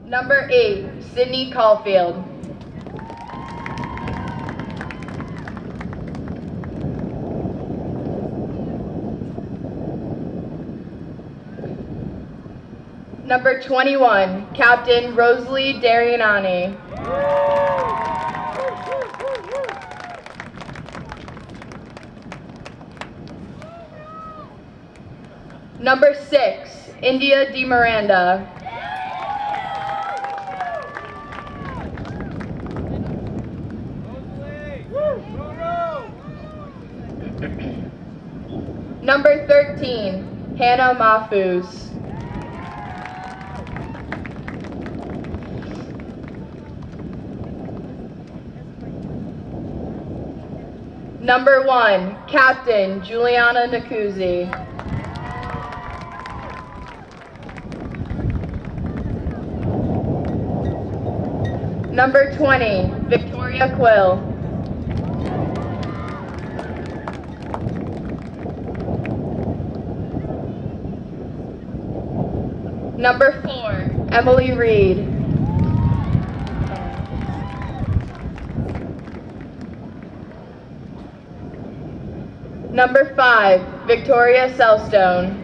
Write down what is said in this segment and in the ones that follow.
Number 8, Sydney Caulfield. Number 21, Captain Rosalie Darianani. Number 6, India Di Miranda. Number 13, Hannah Mahfouz. Number 1, Captain Juliana Nkuzi. Number 20, Victoria Quill. Number 4, Emily Reed. Number 5, Victoria Selstone.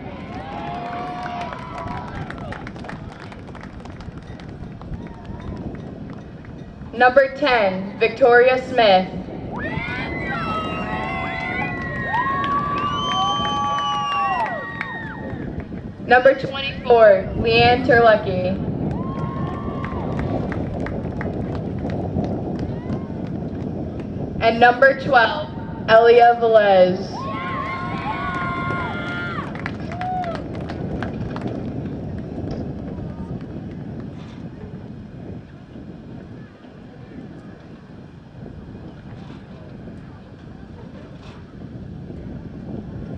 Number 10, Victoria Smith. Number 24, Leanne Terlecki. And number 12, Elia Velez.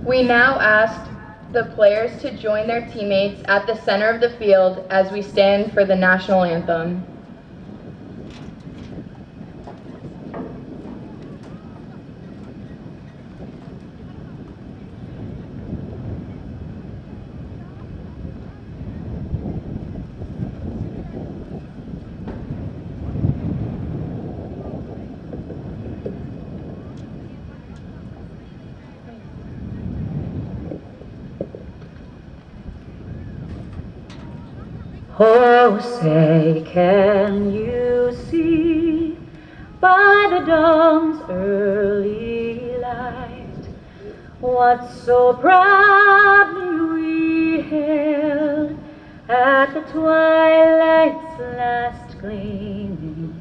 We now asked the players to join their teammates at the center of the field as we stand for the national anthem. Oh, say, can you see by the dawn's early light what so proudly we hailed at the twilight's last gleaming,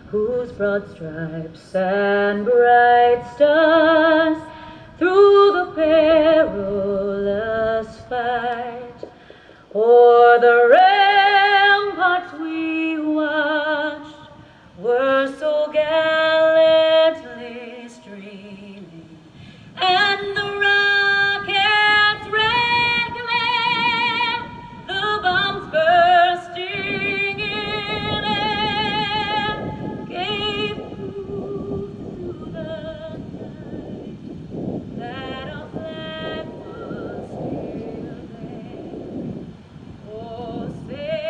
whose broad stripes and bright stars through the perilous fight o'er the ramparts we watched were so gallantly streaming, and the rocket's red glare, the bombs bursting in air, gave proof through the night that our flag was still there. Oh, say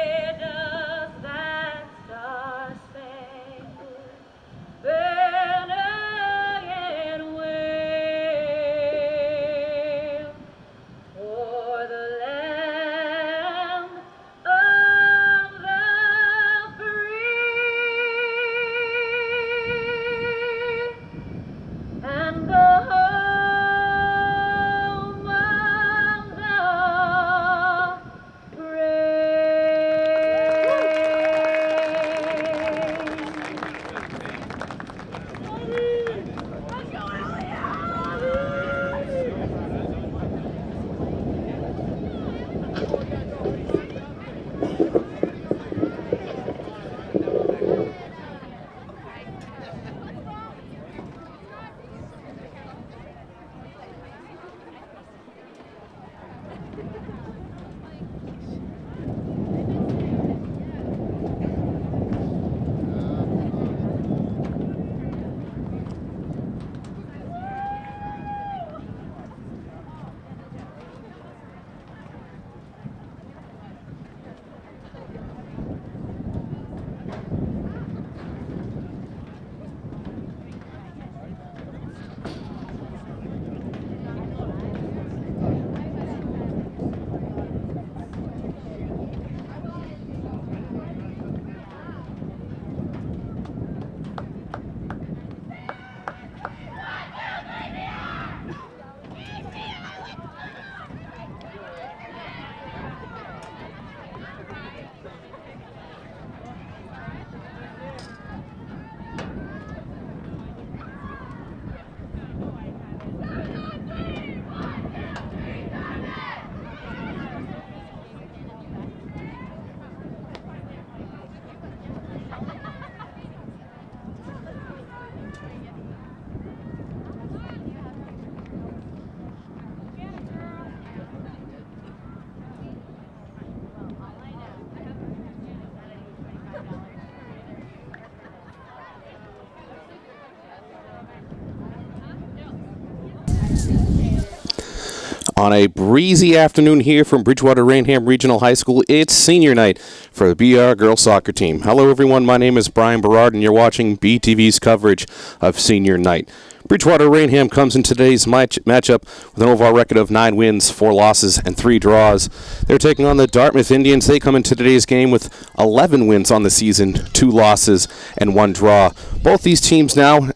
On a breezy afternoon here from Bridgewater Raynham Regional High School, it's senior night for the BR girls soccer team. Hello everyone, my name is Brian Burrard and you're watching BTV's coverage of senior night. Bridgewater Raynham comes in today's matchup with an overall record of 9 wins, 4 losses, and 3 draws. They're taking on the Dartmouth Indians. They come into today's game with 11 wins on the season, 2 losses, and 1 draw. Both these teams now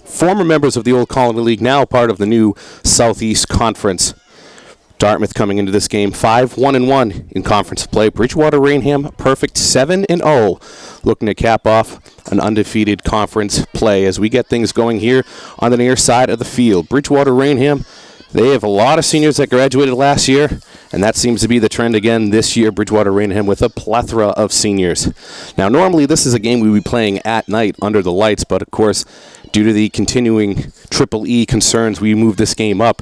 former members of the Old Colony League, now part of the new Southeast Conference. Dartmouth coming into this game 5-1-1 in conference play. Bridgewater Raynham perfect 7-0, looking to cap off an undefeated conference play as we get things going here on the near side of the field. Bridgewater Raynham, they have a lot of seniors that graduated last year, and that seems to be the trend again this year. Bridgewater Raynham with a plethora of seniors. Now, normally this is a game we would be playing at night under the lights, but of course, due to the continuing Triple E concerns, we moved this game up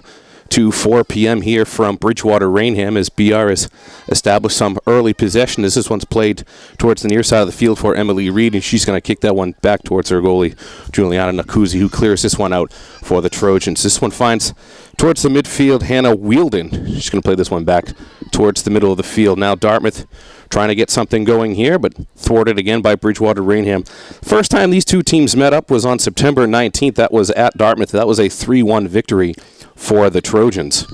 to 4 p.m. here from Bridgewater Raynham as BR has established some early possession as this one's played towards the near side of the field for Emily Reed, and she's going to kick that one back towards her goalie, Juliana Cousy, who clears this one out for the Trojans. This one finds towards the midfield Hannah Wielden. She's going to play this one back towards the middle of the field. Now Dartmouth trying to get something going here, but thwarted again by Bridgewater Raynham. First time these two teams met up was on September 19th. That was at Dartmouth. That was a 3-1 victory for the Trojans.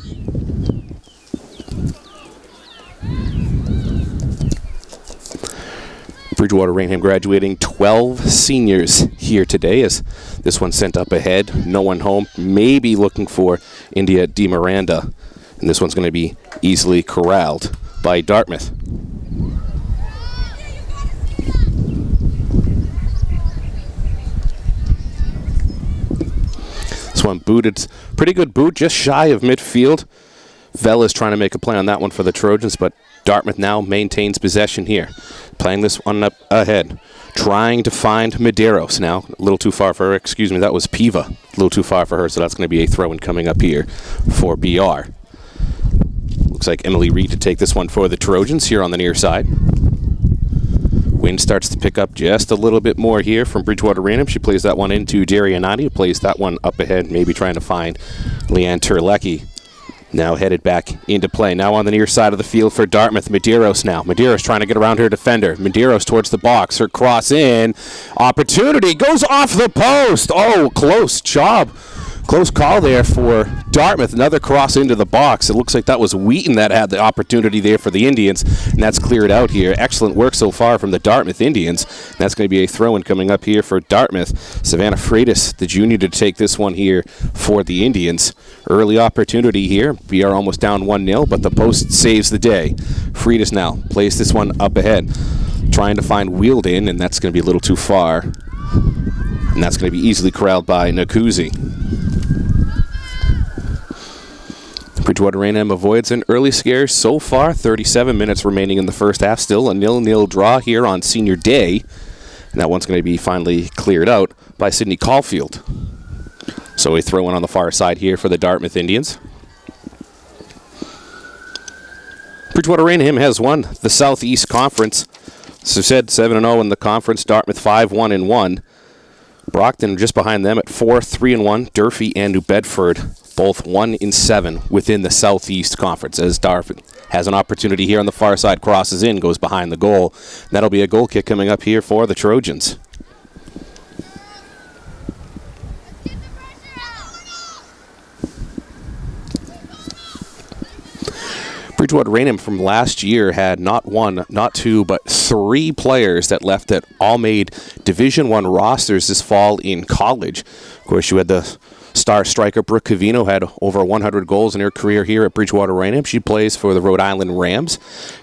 Bridgewater Raynham graduating 12 seniors here today as this one sent up ahead. No one home, maybe looking for India Di Miranda. And this one's going to be easily corralled by Dartmouth. This one booted, pretty good boot, just shy of midfield. Velez trying to make a play on that one for the Trojans, but Dartmouth now maintains possession here. Playing this one up ahead. Trying to find Medeiros now. A little too far for her. Excuse me, that was Peeve. A little too far for her, so that's going to be a throw-in coming up here for BR. Looks like Emily Reed to take this one for the Trojans here on the near side. Wind starts to pick up just a little bit more here from Bridgewater Raynham. She plays that one into Darianati, who plays that one up ahead, maybe trying to find Leanne Terlecki. Now headed back into play. Now on the near side of the field for Dartmouth. Medeiros now. Medeiros trying to get around her defender. Medeiros towards the box. Her cross in. Opportunity goes off the post. Oh, close job. Close call there for Dartmouth. Another cross into the box. It looks like that was Wheaton that had the opportunity there for the Indians, and that's cleared out here. Excellent work so far from the Dartmouth Indians. And that's going to be a throw-in coming up here for Dartmouth. Savannah Freitas, the junior, to take this one here for the Indians. Early opportunity here. We are almost down 1-0, but the post saves the day. Freitas now plays this one up ahead, trying to find Wielden, and that's going to be a little too far. And that's going to be easily corralled by Nakuzi. Bridgewater Raynham avoids an early scare so far. 37 minutes remaining in the first half. Still a 0-0 draw here on senior day. And that one's going to be finally cleared out by Sydney Caulfield. So a throw-in on the far side here for the Dartmouth Indians. Bridgewater Raynham has won the Southeast Conference. So said 7-0 in the conference. Dartmouth 5-1-1. Brockton just behind them at 4-3-1. Durfee and New Bedford both 1-7 within the Southeast Conference, as Dartmouth has an opportunity here on the far side, crosses in, goes behind the goal. That'll be a goal kick coming up here for the Trojans. Bridgewater Raynham from last year had not one, not two, but 3 players that left that all made Division I rosters this fall in college. Of course, you had the star striker Brooke Cavino, had over 100 goals in her career here at Bridgewater Raynham. She plays for the Rhode Island Rams.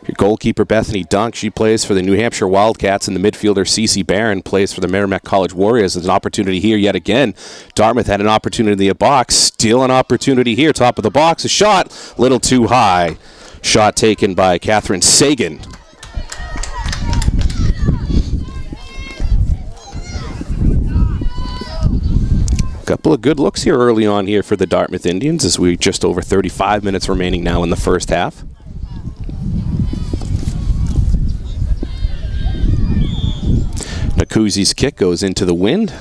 Your goalkeeper Bethany Dunk, she plays for the New Hampshire Wildcats, and the midfielder Cece Barron plays for the Merrimack College Warriors. There's an opportunity here yet again. Dartmouth had an opportunity in the box. Still an opportunity here, top of the box. A shot, little too high. Shot taken by Catherine Sagan. Couple of good looks here early on here for the Dartmouth Indians as we just over 35 minutes remaining now in the first half. Nakuzi's kick goes into the wind.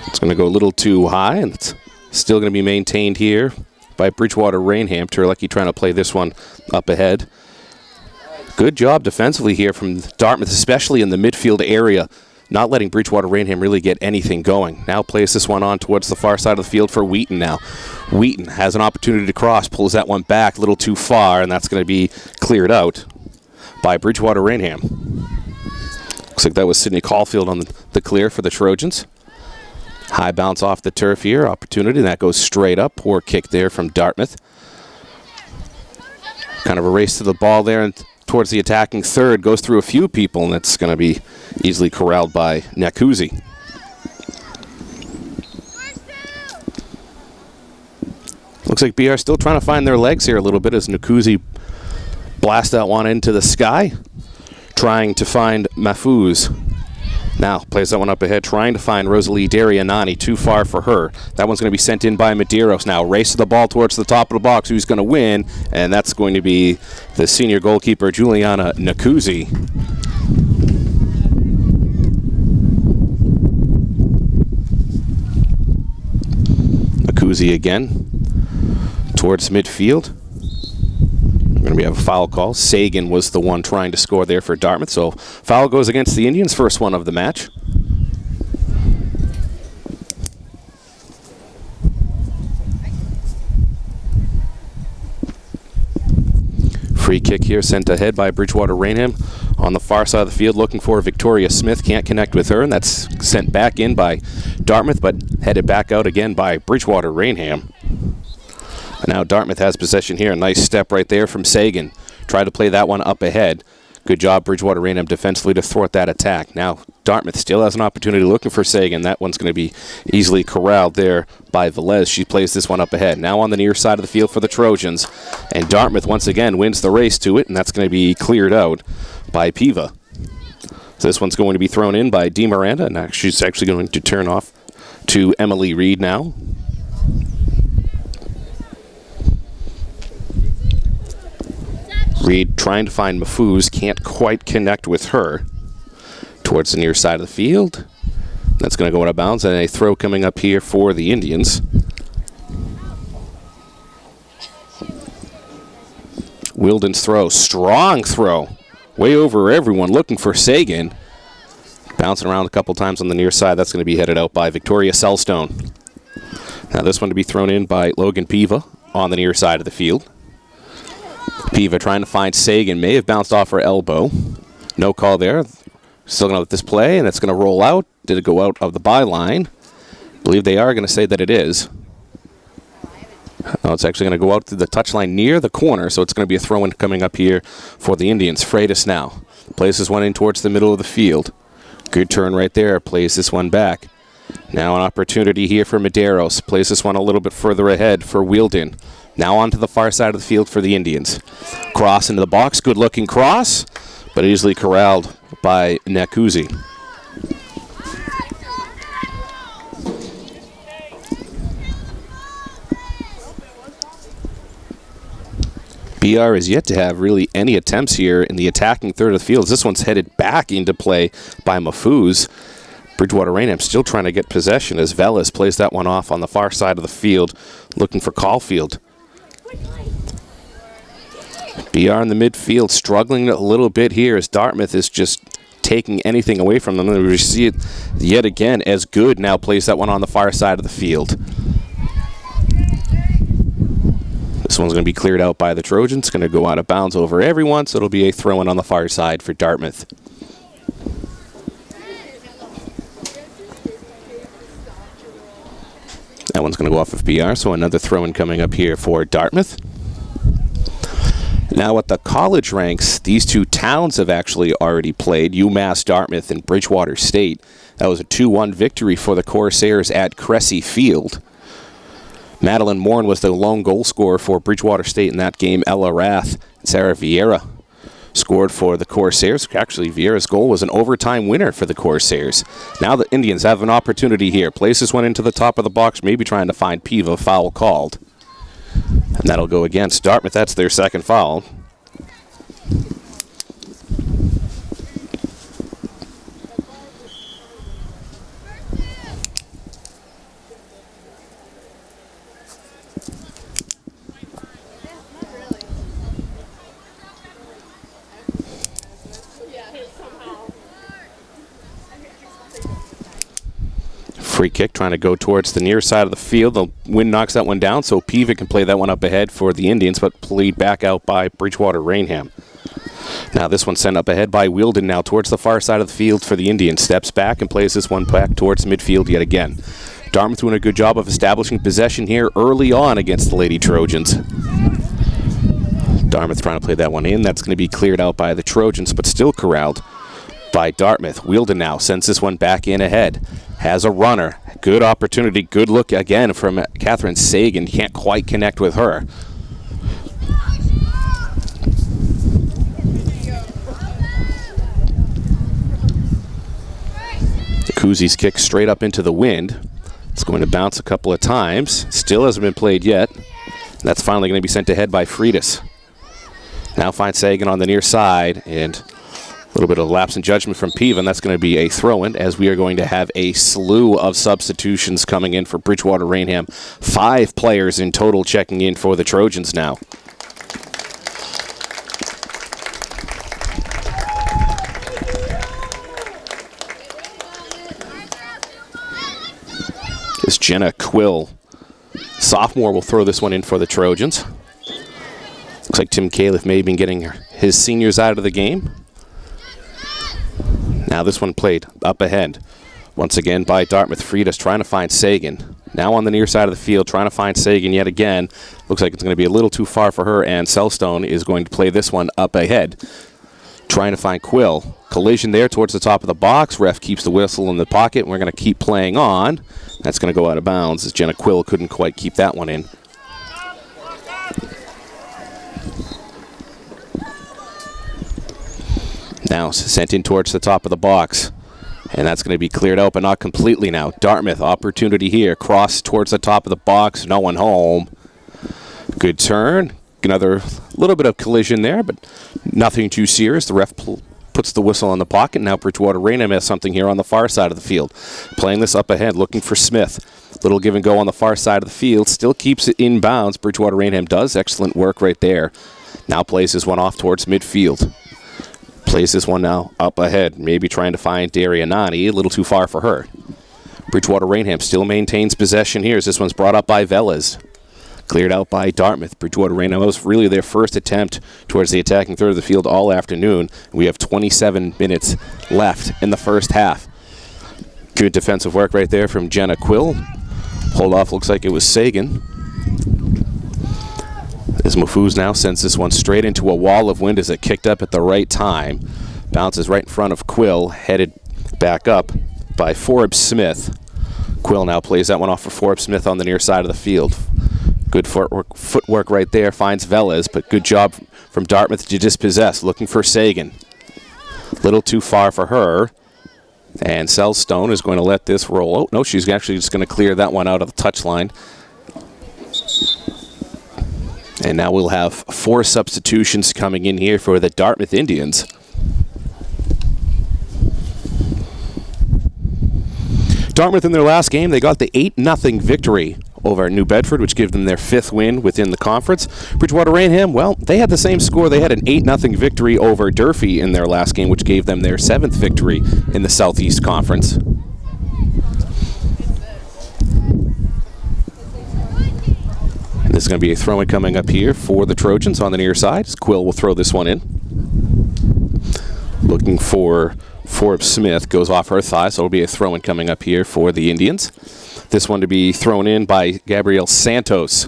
It's going to go a little too high, and it's still going to be maintained here by Bridgewater Raynham. Terlecki trying to play this one up ahead. Good job defensively here from Dartmouth, especially in the midfield area, not letting Bridgewater Raynham really get anything going. Now plays this one on towards the far side of the field for Wheaton now. Wheaton has an opportunity to cross, pulls that one back a little too far, and that's going to be cleared out by Bridgewater Raynham. Looks like that was Sidney Caulfield on the clear for the Trojans. High bounce off the turf here, opportunity, and that goes straight up. Poor kick there from Dartmouth. Kind of a race to the ball there and towards the attacking third, goes through a few people, and it's going to be easily corralled by Cousy. Looks like BR still trying to find their legs here a little bit as Cousy blasts that one into the sky, trying to find Mahfouz. Now plays that one up ahead, trying to find Rosalie Darianani. Too far for her. That one's going to be sent in by Medeiros now. Race to the ball towards the top of the box. Who's going to win? And that's going to be the senior goalkeeper, Juliana Cousy. Cousy again towards midfield. Going to have a foul call. Sagan was the one trying to score there for Dartmouth, so foul goes against the Indians, first one of the match. Free kick here sent ahead by Bridgewater Raynham on the far side of the field, looking for Victoria Smith. Can't connect with her, and that's sent back in by Dartmouth, but headed back out again by Bridgewater Raynham. Now Dartmouth has possession here. A nice step right there from Sagan. Tried to play that one up ahead. Good job, Bridgewater Raynham defensively to thwart that attack. Now Dartmouth still has an opportunity looking for Sagan. That one's going to be easily corralled there by Velez. She plays this one up ahead. Now on the near side of the field for the Trojans. And Dartmouth once again wins the race to it, and that's going to be cleared out by Peeve. So this one's going to be thrown in by Di Miranda, and she's actually going to turn off to Emily Reed now. Reed trying to find Mahfouz, can't quite connect with her. Towards the near side of the field. That's going to go out of bounds, and a throw coming up here for the Indians. Wilden's throw, strong throw. Way over everyone, looking for Sagan. Bouncing around a couple times on the near side. That's going to be headed out by Victoria Selstone. Now this one to be thrown in by Logan Peeve on the near side of the field. Peeve trying to find Sagan, may have bounced off her elbow. No call there. Still going to let this play, and it's going to roll out. Did it go out of the byline? I believe they are going to say that it is. Oh, it's actually going to go out to the touchline near the corner, so it's going to be a throw-in coming up here for the Indians. Freitas now plays this one in towards the middle of the field. Good turn right there. Plays this one back. Now an opportunity here for Medeiros. Plays this one a little bit further ahead for Wilden. Now onto the far side of the field for the Indians. Cross into the box. Good-looking cross, but easily corralled by Cousy. BR is yet to have really any attempts here in the attacking third of the field. This one's headed back into play by Mahfouz. Bridgewater Raynham still trying to get possession as Velez plays that one off on the far side of the field, looking for Caulfield. BR in the midfield struggling a little bit here as Dartmouth is just taking anything away from them. And we see it yet again as Good now plays that one on the far side of the field. This one's going to be cleared out by the Trojans. It's going to go out of bounds over everyone, so it'll be a throw-in on the far side for Dartmouth. That one's going to go off of BR, so another throw-in coming up here for Dartmouth. Now at the college ranks, these two towns have actually already played, Umass, Dartmouth, and Bridgewater State. That was a 2-1 victory for the Corsairs at Crcy Field. Madeleine Morn was the lone goal scorer for Bridgewater State in that game. Ella Rath and Sara Vieira scored for the Corsairs. Actually, Vieira's goal was an overtime winner for the Corsairs. Now the Indians have an opportunity here. Place this one into the top of the box, maybe trying to find Peeve, foul called. And that'll go against Dartmouth. That's their second foul. Free kick trying to go towards the near side of the field. The wind knocks that one down, so Peeve can play that one up ahead for the Indians, but played back out by Bridgewater Raynham. Now this one sent up ahead by Wielden now towards the far side of the field for the Indians. Steps back and plays this one back towards midfield yet again. Dartmouth doing a good job of establishing possession here early on against the Lady Trojans. Dartmouth trying to play that one in. That's going to be cleared out by the Trojans, but still corralled by Dartmouth. Wielden now sends this one back in ahead. Has a runner. Good opportunity. Good look again from Catherine Sagan. Can't quite connect with her. Cousy's kick straight up into the wind. It's going to bounce a couple of times. Still hasn't been played yet. That's finally going to be sent ahead by Freitas. Now finds Sagan on the near side, and a little bit of lapse in judgment from Peeve, and that's going to be a throw-in, as we are going to have a slew of substitutions coming in for Bridgewater Raynham. 5 players in total checking in for the Trojans now. This Jenna Quill, sophomore, will throw this one in for the Trojans. Looks like Tim Califf may have been getting his seniors out of the game. Now this one played up ahead. Once again by Dartmouth. Freitas trying to find Sagan. Now on the near side of the field, trying to find Sagan yet again. Looks like it's going to be a little too far for her, and Selstone is going to play this one up ahead. Trying to find Quill. Collision there towards the top of the box. Ref keeps the whistle in the pocket, and we're going to keep playing on. That's going to go out of bounds, as Jenna Quill couldn't quite keep that one in. Now sent in towards the top of the box. And that's going to be cleared out, but not completely now. Dartmouth, opportunity here. Cross towards the top of the box. No one home. Good turn. Another little bit of collision there, but nothing too serious. The ref puts the whistle in the pocket. Now Bridgewater Raynham has something here on the far side of the field. Playing this up ahead, looking for Smith. Little give and go on the far side of the field. Still keeps it in bounds. Bridgewater Raynham does. Excellent work right there. Now plays this one off towards midfield. Plays this one now up ahead. Maybe trying to find Darianani. A little too far for her. Bridgewater Raynham still maintains possession here as this one's brought up by Velez. Cleared out by Dartmouth. Bridgewater Raynham was really their first attempt towards the attacking third of the field all afternoon. We have 27 minutes left in the first half. Good defensive work right there from Jenna Quill. Hold off, looks like it was Sagan. As Mafuz now sends this one straight into a wall of wind as it kicked up at the right time. Bounces right in front of Quill, headed back up by Forbes Smith. Quill now plays that one off for Forbes Smith on the near side of the field. Good footwork right there, finds Velez, but good job from Dartmouth to dispossess, looking for Sagan. Little too far for her. And Selstone is going to let this roll. Oh, no, she's actually just going to clear that one out of the touchline. And now we'll have 4 substitutions coming in here for the Dartmouth Indians. Dartmouth in their last game, they got the 8-0 victory over New Bedford, which gave them their 5th win within the conference. Bridgewater Raynham, well, they had the same score. They had an 8-0 victory over Durfee in their last game, which gave them their 7th victory in the Southeast Conference. And this is going to be a throw-in coming up here for the Trojans on the near side. Quill will throw this one in. Looking for Forbes Smith, goes off her thigh, so it'll be a throw-in coming up here for the Indians. This one to be thrown in by Gabrielle Santos.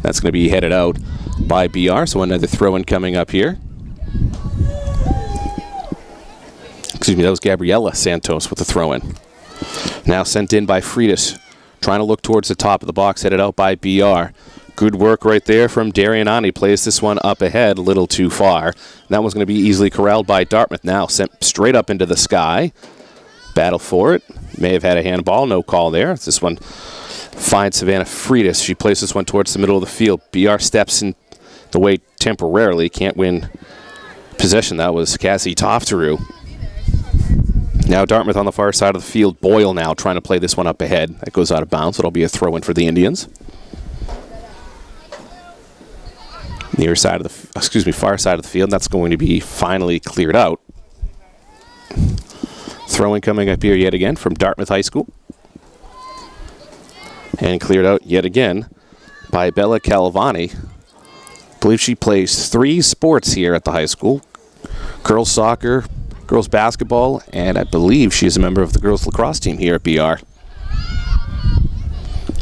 That's going to be headed out by BR, so another throw-in coming up here. Excuse me, that was Gabriella Santos with the throw-in. Now sent in by Freitas, trying to look towards the top of the box, headed out by BR. Good work right there from Darianani. Plays this one up ahead, a little too far. That one's going to be easily corralled by Dartmouth. Now sent straight up into the sky. Battle for it. May have had a handball, no call there. This one finds Savannah Freitas. She plays this one towards the middle of the field. BR steps in the way temporarily. Can't win possession. That was Cassie Tofteru. Now Dartmouth on the far side of the field. Boyle now trying to play this one up ahead. That goes out of bounds. It'll be a throw-in for the Indians. Near side of the, far side of the field. That's going to be finally cleared out. Throw-in coming up here yet again from Dartmouth High School. And cleared out yet again by Bella Calavani. I believe she plays 3 sports here at the high school. Girls soccer, girls basketball, and I believe she's a member of the girls lacrosse team here at BR.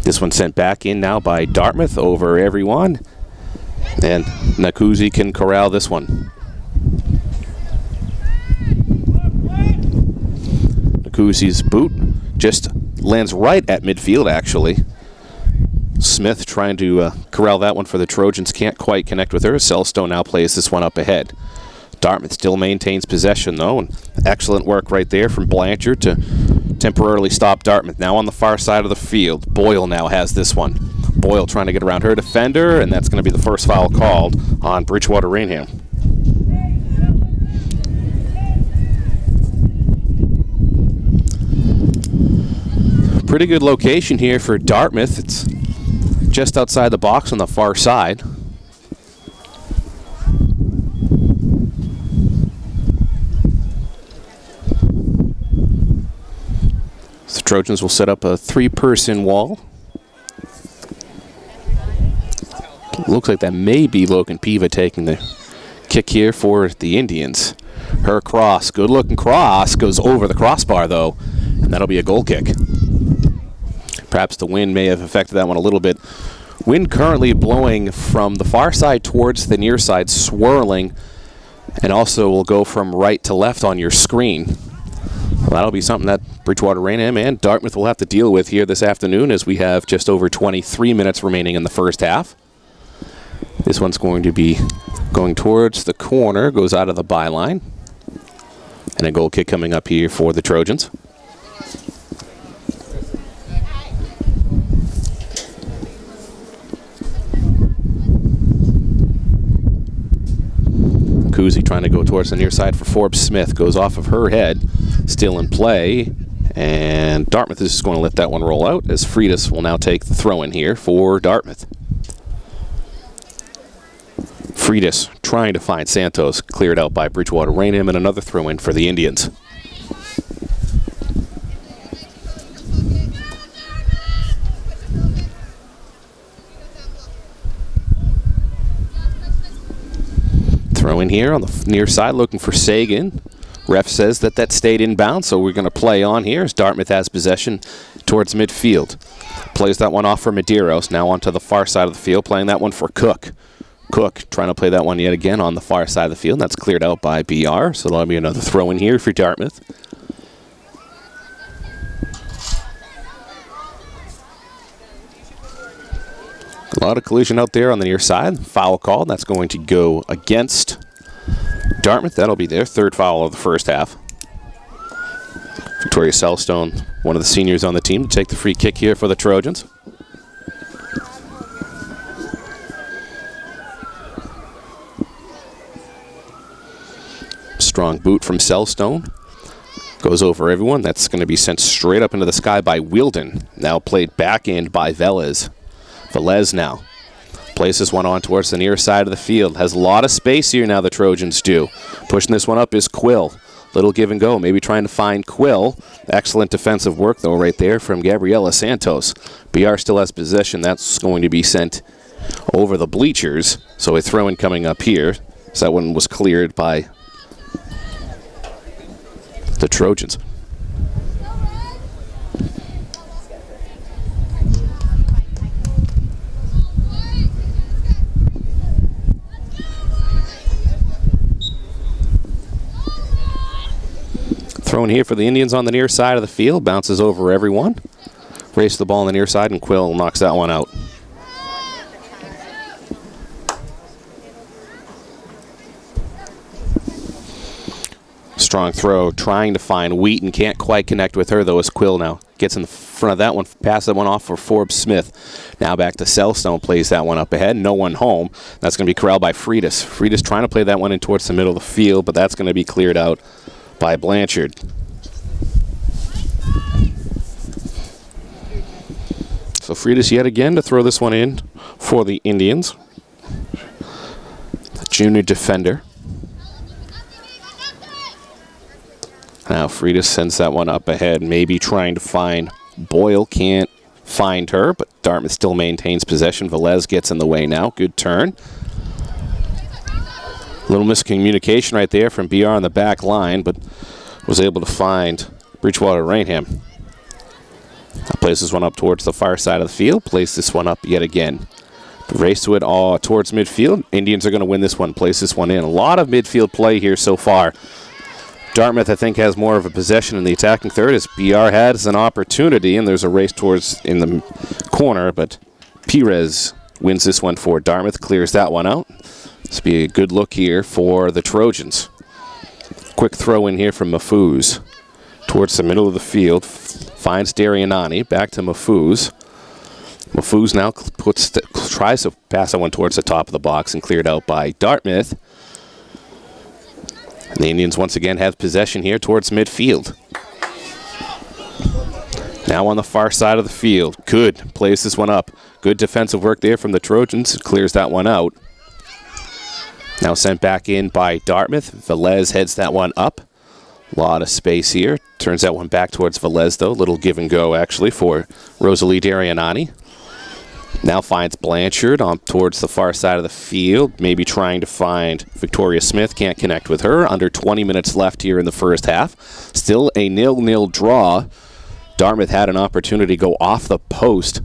This one sent back in now by Dartmouth over everyone. And Cousy can corral this one. Cousy's boot just lands right at midfield, actually. Smith trying to corral that one for the Trojans. Can't quite connect with her. Selstone now plays this one up ahead. Dartmouth still maintains possession, though. And excellent work right there from Blanchard to temporarily stop Dartmouth. Now on the far side of the field. Boyle now has this one. Boyle trying to get around her defender, and that's going to be the first foul called on Bridgewater Raynham. Pretty good location here for Dartmouth. It's just outside the box on the far side. The Trojans will set up a 3-person wall. Looks like that may be Logan Peeve taking the kick here for the Indians. Her cross, good looking cross, goes over the crossbar though, and that'll be a goal kick. Perhaps the wind may have affected that one a little bit. Wind currently blowing from the far side towards the near side, swirling, and also will go from right to left on your screen. Well, that'll be something that Bridgewater Raynham and Dartmouth will have to deal with here this afternoon, as we have just over 23 minutes remaining in the first half. This one's going to be going towards the corner, goes out of the byline. And a goal kick coming up here for the Trojans. Cousy trying to go towards the near side for Forbes. Smith goes off of her head, still in play, and Dartmouth is just going to let that one roll out, as Freitas will now take the throw in here for Dartmouth. Freitas trying to find Santos, cleared out by Bridgewater Raynham, and another throw in for the Indians. Throw in here on the near side, looking for Sagan. Ref says that stayed inbound, so we're going to play on here as Dartmouth has possession towards midfield. Plays that one off for Medeiros, now onto the far side of the field, playing that one for Cook. Cook trying to play that one yet again on the far side of the field. That's cleared out by BR, so that'll be another throw in here for Dartmouth. A lot of collision out there on the near side. Foul call. That's going to go against Dartmouth. That'll be their 3rd foul of the first half. Victoria Selstone, one of the seniors on the team, to take the free kick here for the Trojans. Strong boot from Selstone. Goes over everyone. That's going to be sent straight up into the sky by Wielden. Now played backhand by Velez. Velez now plays this one on towards the near side of the field. Has a lot of space here now, the Trojans do. Pushing this one up is Quill. Little give and go. Maybe trying to find Quill. Excellent defensive work, though, right there from Gabriela Santos. BR still has possession. That's going to be sent over the bleachers. So a throw-in coming up here. So that one was cleared by the Trojans. Thrown here for the Indians on the near side of the field. Bounces over everyone. Race the ball on the near side, and Quill knocks that one out. Strong throw, trying to find Wheaton. Can't quite connect with her, though, as Quill now gets in the front of that one. Pass that one off for Forbes Smith. Now back to Selstone. Plays that one up ahead. No one home. That's going to be corralled by Freitas. Freitas trying to play that one in towards the middle of the field, but that's going to be cleared out by Blanchard. So Freitas yet again to throw this one in for the Indians. The junior defender. Now Freitas sends that one up ahead, maybe trying to find Boyle. Can't find her, but Dartmouth still maintains possession. Velez gets in the way now. Good turn. Little miscommunication right there from BR on the back line, but was able to find Bridgewater Raynham. Plays this one up towards the far side of the field. Plays this one up yet again. Race to it all towards midfield. Indians are going to win this one. Place this one in. A lot of midfield play here so far. Dartmouth, I think, has more of a possession in the attacking third as BR has an opportunity, and there's a race towards in the corner, but Perez wins this one for Dartmouth, clears that one out. This will be a good look here for the Trojans. Quick throw in here from Mahfouz towards the middle of the field. Finds Darianani, back to Mahfouz. Mahfouz now tries to pass that one towards the top of the box and cleared out by Dartmouth. And the Indians once again have possession here towards midfield. Now on the far side of the field. Good. Plays this one up. Good defensive work there from the Trojans. Clears that one out. Now sent back in by Dartmouth. Velez heads that one up. A lot of space here. Turns that one back towards Velez, though. Little give and go, actually, for Rosalie Darianani. Now finds Blanchard on towards the far side of the field. Maybe trying to find Victoria Smith. Can't connect with her. Under 20 minutes left here in the first half. Still a 0-0 draw. Dartmouth had an opportunity to go off the post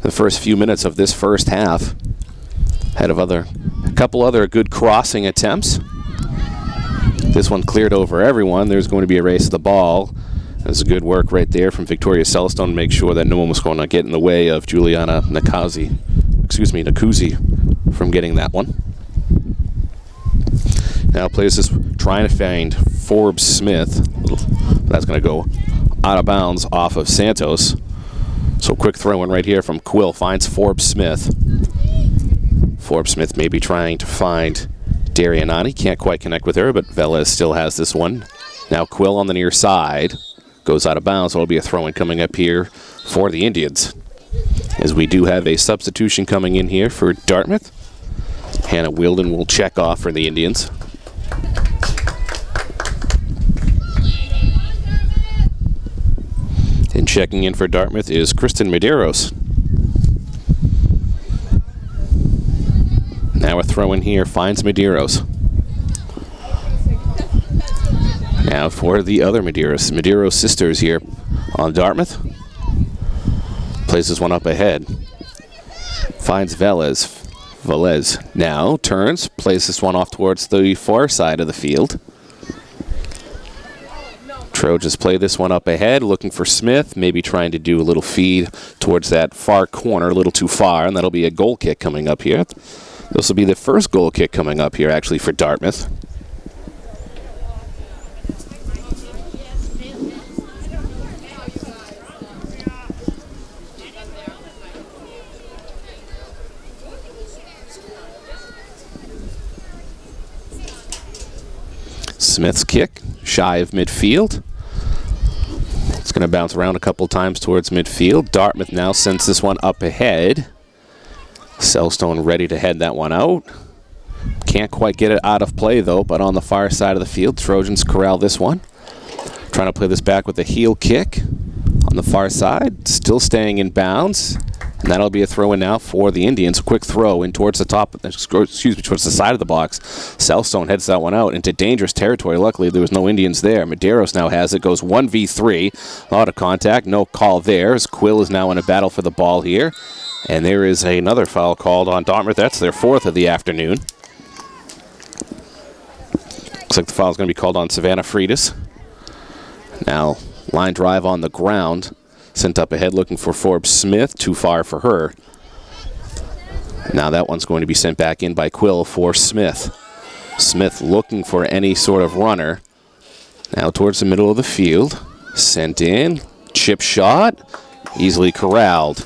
the first few minutes of this first half. Ahead of a couple other good crossing attempts. This one cleared over everyone. There's going to be a race to the ball. There's a good work right there from Victoria Celestone to make sure that no one was going to get in the way of Juliana Nakazi, Cousy from getting that one. Now plays this, trying to find Forbes Smith. That's going to go out of bounds off of Santos. So quick throw in right here from Quill. Finds Forbes Smith. Forbes Smith may be trying to find Darianani. Can't quite connect with her, but Velez still has this one. Now Quill on the near side. Goes out of bounds, so it'll be a throw-in coming up here for the Indians. As we do have a substitution coming in here for Dartmouth. Hannah Wilden will check off for the Indians. And checking in for Dartmouth is Kristen Medeiros. Now a throw-in here, finds Medeiros. Now for the other Medeiros. Medeiros sisters here on Dartmouth. Plays this one up ahead. Finds Velez. Velez now turns, plays this one off towards the far side of the field. Trojans play this one up ahead, looking for Smith, maybe trying to do a little feed towards that far corner, a little too far, and that'll be a goal kick coming up here. This will be the first goal kick coming up here, actually, for Dartmouth. Smith's kick, shy of midfield. It's going to bounce around a couple times towards midfield. Dartmouth now sends this one up ahead. Celestone ready to head that one out. Can't quite get it out of play, though, but on the far side of the field, Trojans corral this one. Trying to play this back with a heel kick on the far side. Still staying in bounds. And that'll be a throw-in now for the Indians. A quick throw in towards the top, towards the side of the box. Celestone heads that one out into dangerous territory. Luckily, there was no Indians there. Medeiros now has it. Goes 1v3. A lot of contact. No call there as Quill is now in a battle for the ball here. And there is another foul called on Dartmouth. That's their fourth of the afternoon. Looks like the foul is going to be called on Savannah Freitas. Now, line drive on the ground. Sent up ahead looking for Forbes Smith. Too far for her. Now that one's going to be sent back in by Quill for Smith. Smith looking for any sort of runner. Now towards the middle of the field. Sent in. Chip shot. Easily corralled.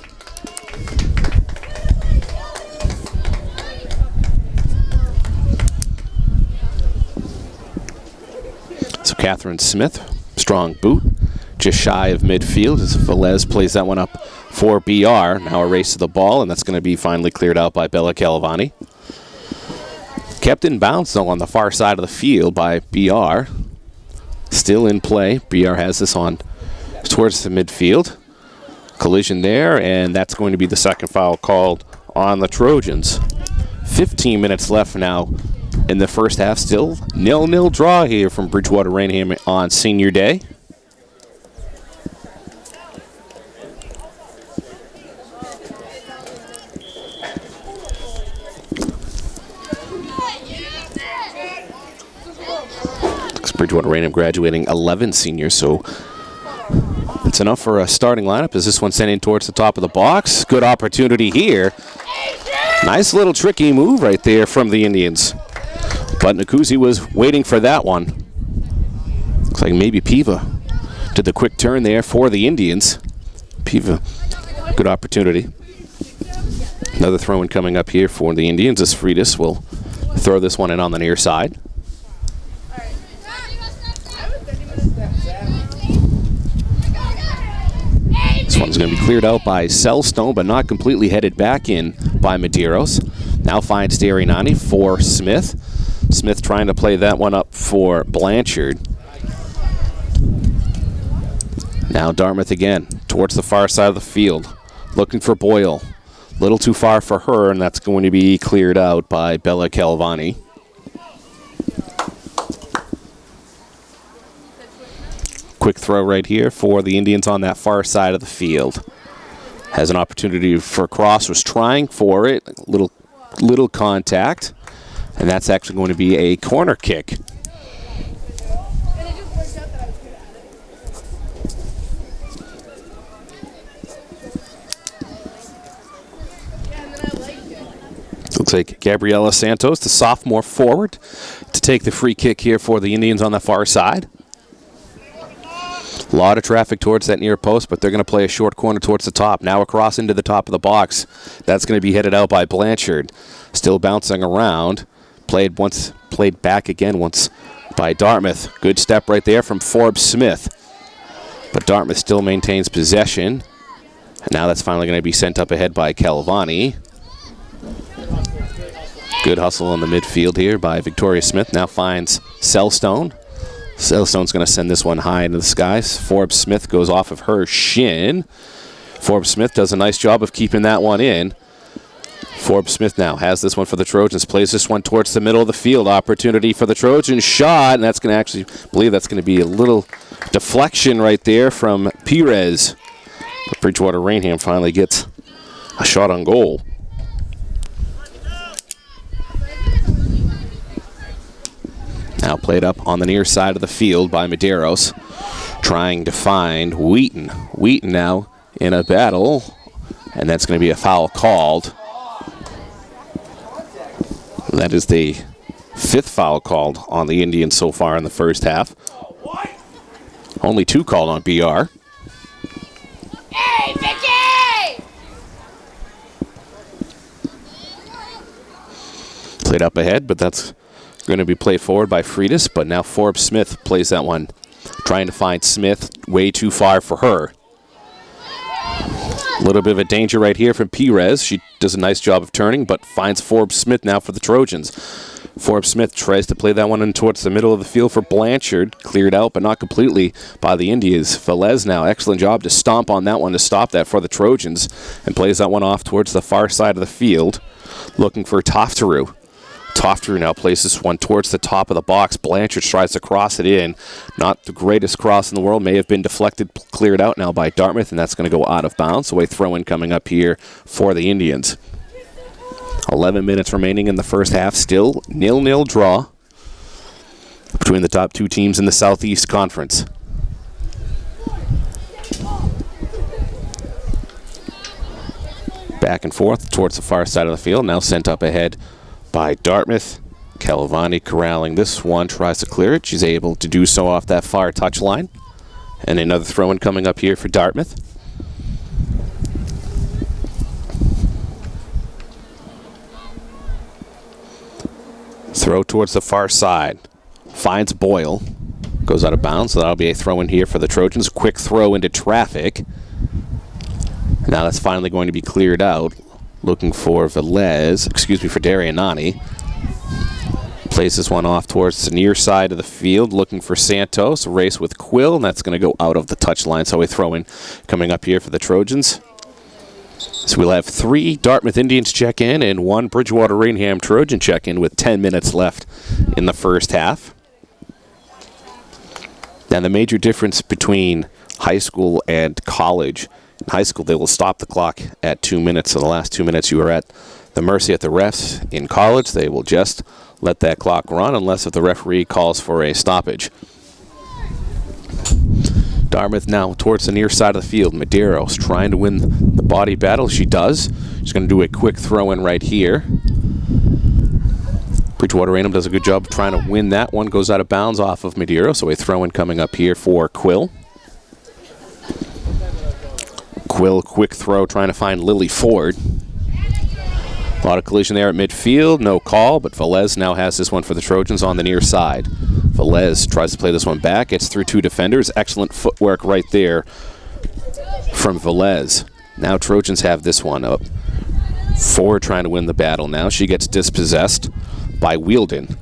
So Catherine Smith, strong boot. Just shy of midfield as Velez plays that one up for BR. Now a race to the ball, and that's going to be finally cleared out by Bella Calavani. Kept in bounds, though, on the far side of the field by BR. Still in play. BR has this on towards the midfield. Collision there, and that's going to be the second foul called on the Trojans. 15 minutes left now in the first half. Still 0-0 draw here from Bridgewater Raynham on senior day. Bridgewater Raynham graduating 11 seniors, so it's enough for a starting lineup as this one's sent in towards the top of the box. Good opportunity here. Nice little tricky move right there from the Indians. But Cousy was waiting for that one. Looks like maybe Peeve did the quick turn there for the Indians. Peeve, good opportunity. Another throw-in coming up here for the Indians as Freitas will throw this one in on the near side. This one's going to be cleared out by Selstone, but not completely headed back in by Medeiros. Now finds Darianani for Smith. Smith trying to play that one up for Blanchard. Now Dartmouth again towards the far side of the field. Looking for Boyle. Little too far for her, and that's going to be cleared out by Bella Calvani. Quick throw right here for the Indians on that far side of the field. Has an opportunity for cross, was trying for it. Little contact. And that's actually going to be a corner kick. Looks like Gabriela Santos, the sophomore forward, to take the free kick here for the Indians on the far side. A lot of traffic towards that near post, but they're going to play a short corner towards the top. Now across into the top of the box. That's going to be headed out by Blanchard. Still bouncing around. Played back again once by Dartmouth. Good step right there from Forbes Smith. But Dartmouth still maintains possession. And now that's finally going to be sent up ahead by Calvani. Good hustle in the midfield here by Victoria Smith. Now finds Selstone. Selstone's going to send this one high into the skies. Forbes Smith goes off of her shin. Forbes Smith does a nice job of keeping that one in. Forbes Smith now has this one for the Trojans. Plays this one towards the middle of the field. Opportunity for the Trojans. Shot, and that's going to actually, I believe that's going to be a little deflection right there from Perez. But Bridgewater Raynham finally gets a shot on goal. Now played up on the near side of the field by Medeiros, trying to find Wheaton. Wheaton now in a battle, and that's going to be a foul called. That is the 5th foul called on the Indians so far in the first half. Only 2 called on BR. Hey, Vicky! Played up ahead, but that's going to be played forward by Freitas, but now Forbes Smith plays that one. Trying to find Smith, way too far for her. A little bit of a danger right here from Perez. She does a nice job of turning, but finds Forbes Smith now for the Trojans. Forbes Smith tries to play that one in towards the middle of the field for Blanchard. Cleared out, but not completely by the Indians. Velez now, excellent job to stomp on that one to stop that for the Trojans, and plays that one off towards the far side of the field, looking for Tofteru. Tofteru now places this one towards the top of the box. Blanchard tries to cross it in. Not the greatest cross in the world. May have been deflected, cleared out now by Dartmouth, and that's going to go out of bounds. So a throw-in coming up here for the Indians. 11 minutes remaining in the first half. Still 0-0 draw between the top 2 teams in the Southeast Conference. Back and forth towards the far side of the field. Now sent up ahead by Dartmouth. Calvani corralling this one, tries to clear it. She's able to do so off that far touch line. And another throw-in coming up here for Dartmouth. Throw towards the far side. Finds Boyle. Goes out of bounds, so that'll be a throw-in here for the Trojans. Quick throw into traffic. Now that's finally going to be cleared out. Looking for Velez, for Darianani. Plays this one off towards the near side of the field, looking for Santos. A race with Quill, and that's going to go out of the touchline. So we throw in coming up here for the Trojans. So we'll have 3 Dartmouth Indians check in and 1 Bridgewater Raynham Trojan check in with 10 minutes left in the first half. Now the major difference between high school and college. In high school, they will stop the clock at 2 minutes. So the last 2 minutes you are at the mercy of the refs. In college, they will just let that clock run unless if the referee calls for a stoppage. Dartmouth now towards the near side of the field. Medeiros trying to win the body battle. She does. She's going to do a quick throw-in right here. Bridgewater Raynham does a good job trying to win that one. Goes out of bounds off of Madeira, so a throw-in coming up here for Quill. Quill, quick throw, trying to find Lily Ford. A lot of collision there at midfield, no call, but Velez now has this one for the Trojans on the near side. Velez tries to play this one back, gets through 2 defenders. Excellent footwork right there from Velez. Now Trojans have this one up. Ford trying to win the battle now. She gets dispossessed by Wielden.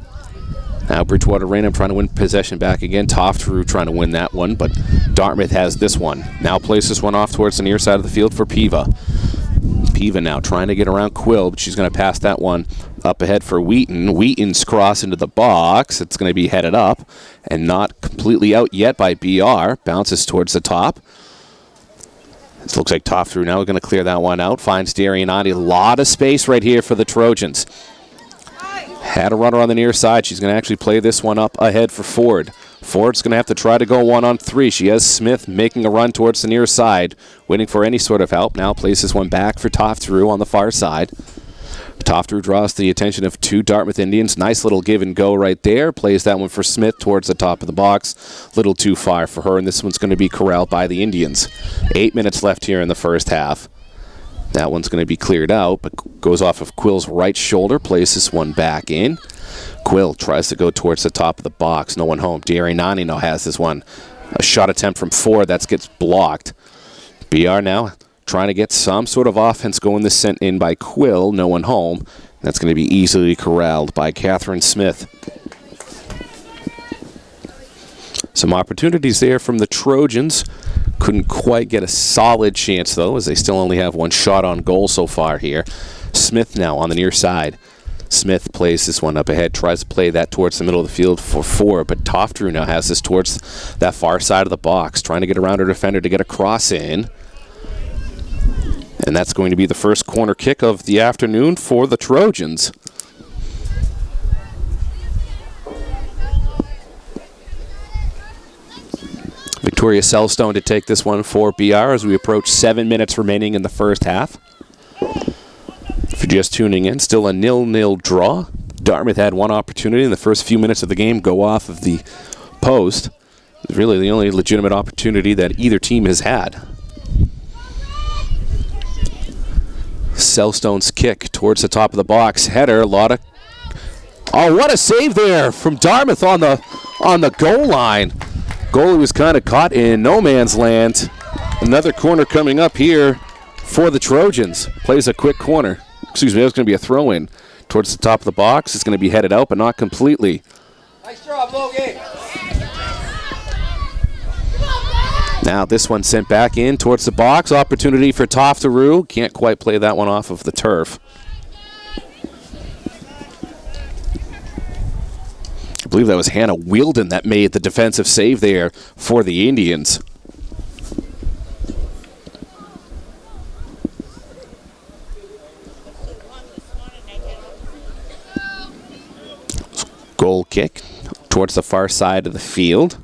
Now Bridgewater Raynham trying to win possession back again. Tofteru trying to win that one, but Dartmouth has this one. Now plays this one off towards the near side of the field for Peeve. Peeve now trying to get around Quill, but she's going to pass that one up ahead for Wheaton. Wheaton's cross into the box. It's going to be headed up and not completely out yet by BR. Bounces towards the top. This looks like Tofteru now going to clear that one out. Finds Darianati. A lot of space right here for the Trojans. Had a runner on the near side. She's going to actually play this one up ahead for Ford. Ford's going to have to try to go 1-on-3. She has Smith making a run towards the near side, waiting for any sort of help. Now plays this one back for Tofteru on the far side. Tofteru draws the attention of 2 Dartmouth Indians. Nice little give and go right there. Plays that one for Smith towards the top of the box. Little too far for her, and this one's going to be corralled by the Indians. 8 minutes left here in the first half. That one's going to be cleared out, but goes off of Quill's right shoulder. Plays this one back in. Quill tries to go towards the top of the box. No one home. Darianani now has this one. A shot attempt from Ford. That gets blocked. BR now trying to get some sort of offense going. This sent in by Quill. No one home. That's going to be easily corralled by Catherine Smith. Some opportunities there from the Trojans. Couldn't quite get a solid chance, though, as they still only have 1 shot on goal so far here. Smith now on the near side. Smith plays this one up ahead, tries to play that towards the middle of the field for Ford, but Tofteru now has this towards that far side of the box, trying to get around her defender to get a cross in. And that's going to be the first corner kick of the afternoon for the Trojans. Victoria Selstone to take this one for BR as we approach 7 minutes remaining in the first half. If you're just tuning in, still a 0-0 draw. Dartmouth had 1 opportunity in the first few minutes of the game go off of the post. It's really the only legitimate opportunity that either team has had. Selstone's kick towards the top of the box. Header, a lot of... Oh, what a save there from Dartmouth on the goal line. Goalie was kind of caught in no man's land. Another corner coming up here for the Trojans. Plays a quick corner. Excuse me, that was going to be a throw-in towards the top of the box. It's going to be headed out, but not completely. Nice job, Logan. Now this one sent back in towards the box. Opportunity for Tofteru. Can't quite play that one off of the turf. I believe that was Hannah Wielden that made the defensive save there for the Indians. Goal kick towards the far side of the field.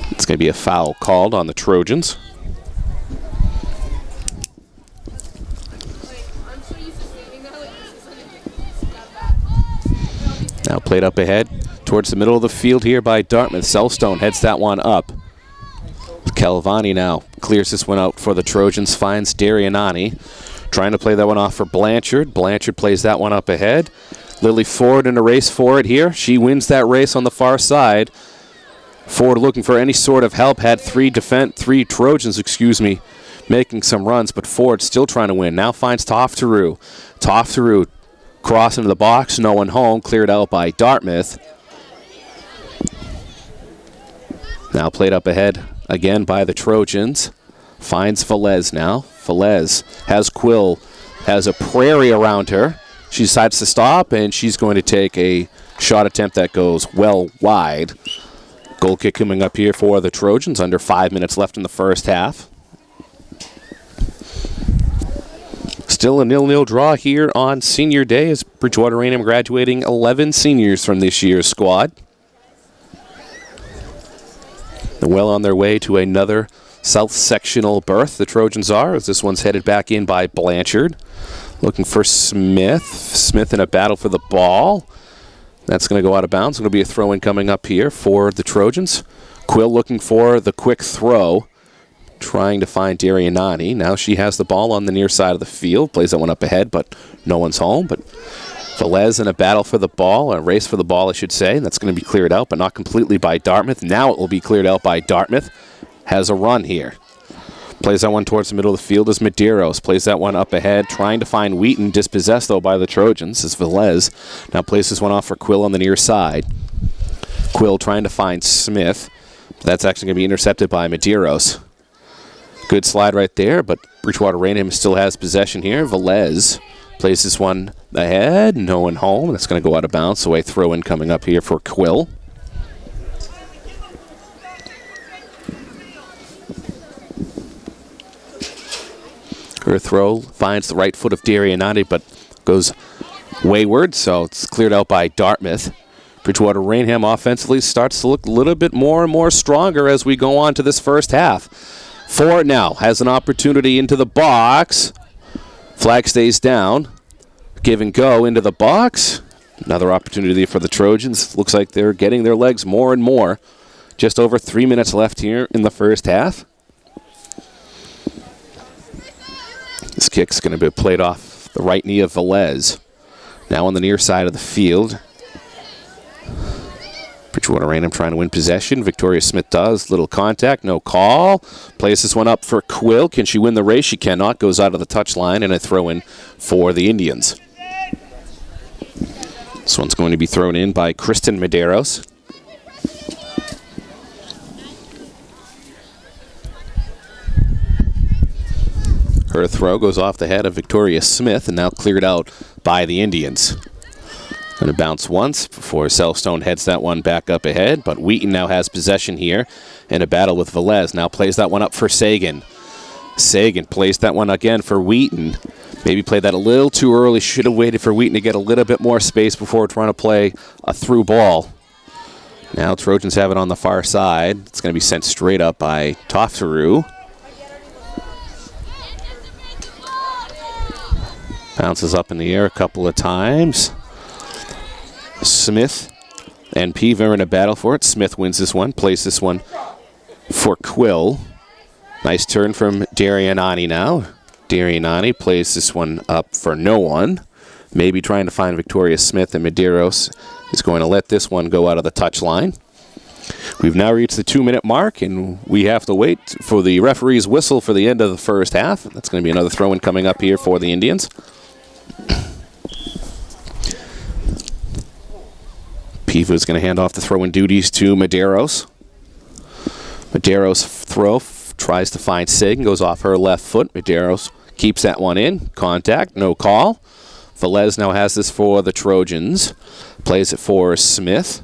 It's going to be a foul called on the Trojans. Now played up ahead towards the middle of the field here by Dartmouth. Selstone heads that one up. Calvani now clears this one out for the Trojans. Finds Darianani. Trying to play that one off for Blanchard. Blanchard plays that one up ahead. Lily Ford in a race for it here. She wins that race on the far side. Ford looking for any sort of help. Had three Trojans, making some runs, but Ford still trying to win. Now finds Tofteru. Tofteru Cross into the box, no one home, cleared out by Dartmouth. Now played up ahead again by the Trojans. Finds Velez now. Velez has Quill, has a prairie around her. She decides to stop, and she's going to take a shot attempt that goes well wide. Goal kick coming up here for the Trojans. Under 5 minutes left in the first half. Still a 0-0 draw here on senior day as Bridgewater Raynham graduating 11 seniors from this year's squad. They're well on their way to another South sectional berth, the Trojans are, as this one's headed back in by Blanchard. Looking for Smith. Smith in a battle for the ball. That's going to go out of bounds. It's going to be a throw-in coming up here for the Trojans. Quill looking for the quick throw. Trying to find Darianani. Now she has the ball on the near side of the field. Plays that one up ahead, but no one's home. But Velez in a battle for the ball, a race for the ball, I should say. That's going to be cleared out, but not completely by Dartmouth. Now it will be cleared out by Dartmouth. Has a run here. Plays that one towards the middle of the field as Medeiros. Plays that one up ahead, trying to find Wheaton. Dispossessed, though, by the Trojans as Velez now plays this one off for Quill on the near side. Quill trying to find Smith. That's actually going to be intercepted by Medeiros. Good slide right there, but Bridgewater Raynham still has possession here. Velez plays this one ahead. No one home. That's going to go out of bounds, so a throw-in coming up here for Quill. Her throw finds the right foot of Darianani, but goes wayward, so it's cleared out by Dartmouth. Bridgewater Raynham offensively starts to look a little bit more and more stronger as we go on to this first half. Ford now has an opportunity into the box. Flag stays down. Give and go into the box. Another opportunity for the Trojans. Looks like they're getting their legs more and more. Just over 3 minutes left here in the first half. This kick's going to be played off the right knee of Velez. Now on the near side of the field. Bridgewater Raynham trying to win possession. Victoria Smith does. Little contact, no call. Plays this one up for Quill. Can she win the race? She cannot. Goes out of the touchline and a throw-in for the Indians. This one's going to be thrown in by Kristen Medeiros. Her throw goes off the head of Victoria Smith and now cleared out by the Indians. Going to bounce once before Selstone heads that one back up ahead, but Wheaton now has possession here in a battle with Velez. Now plays that one up for Sagan. Sagan plays that one again for Wheaton. Maybe played that a little too early. Should have waited for Wheaton to get a little bit more space before trying to play a through ball. Now Trojans have it on the far side. It's going to be sent straight up by Toftaru. Bounces up in the air a couple of times. Smith and Peeve are in a battle for it. Smith wins this one, plays this one for Quill. Nice turn from Darianani now. Darianani plays this one up for no one. Maybe trying to find Victoria Smith, and Medeiros is going to let this one go out of the touchline. We've now reached the 2-minute mark, and we have to wait for the referee's whistle for the end of the first half. That's going to be another throw-in coming up here for the Indians. Peeve is going to hand off the throw-in duties to Medeiros. Medeiros throw tries to find Sagan, goes off her left foot. Medeiros keeps that one in. Contact, no call. Velez now has this for the Trojans. Plays it for Smith.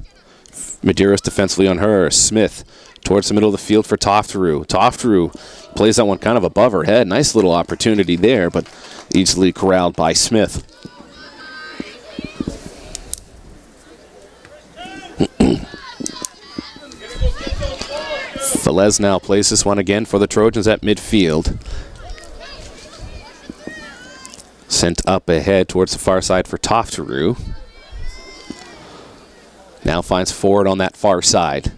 Medeiros defensively on her. Smith towards the middle of the field for Toftaru. Toftaru plays that one kind of above her head. Nice little opportunity there, but easily corralled by Smith. Velez now plays this one again for the Trojans at midfield. Sent up ahead towards the far side for Toftaru. Now finds Ford on that far side.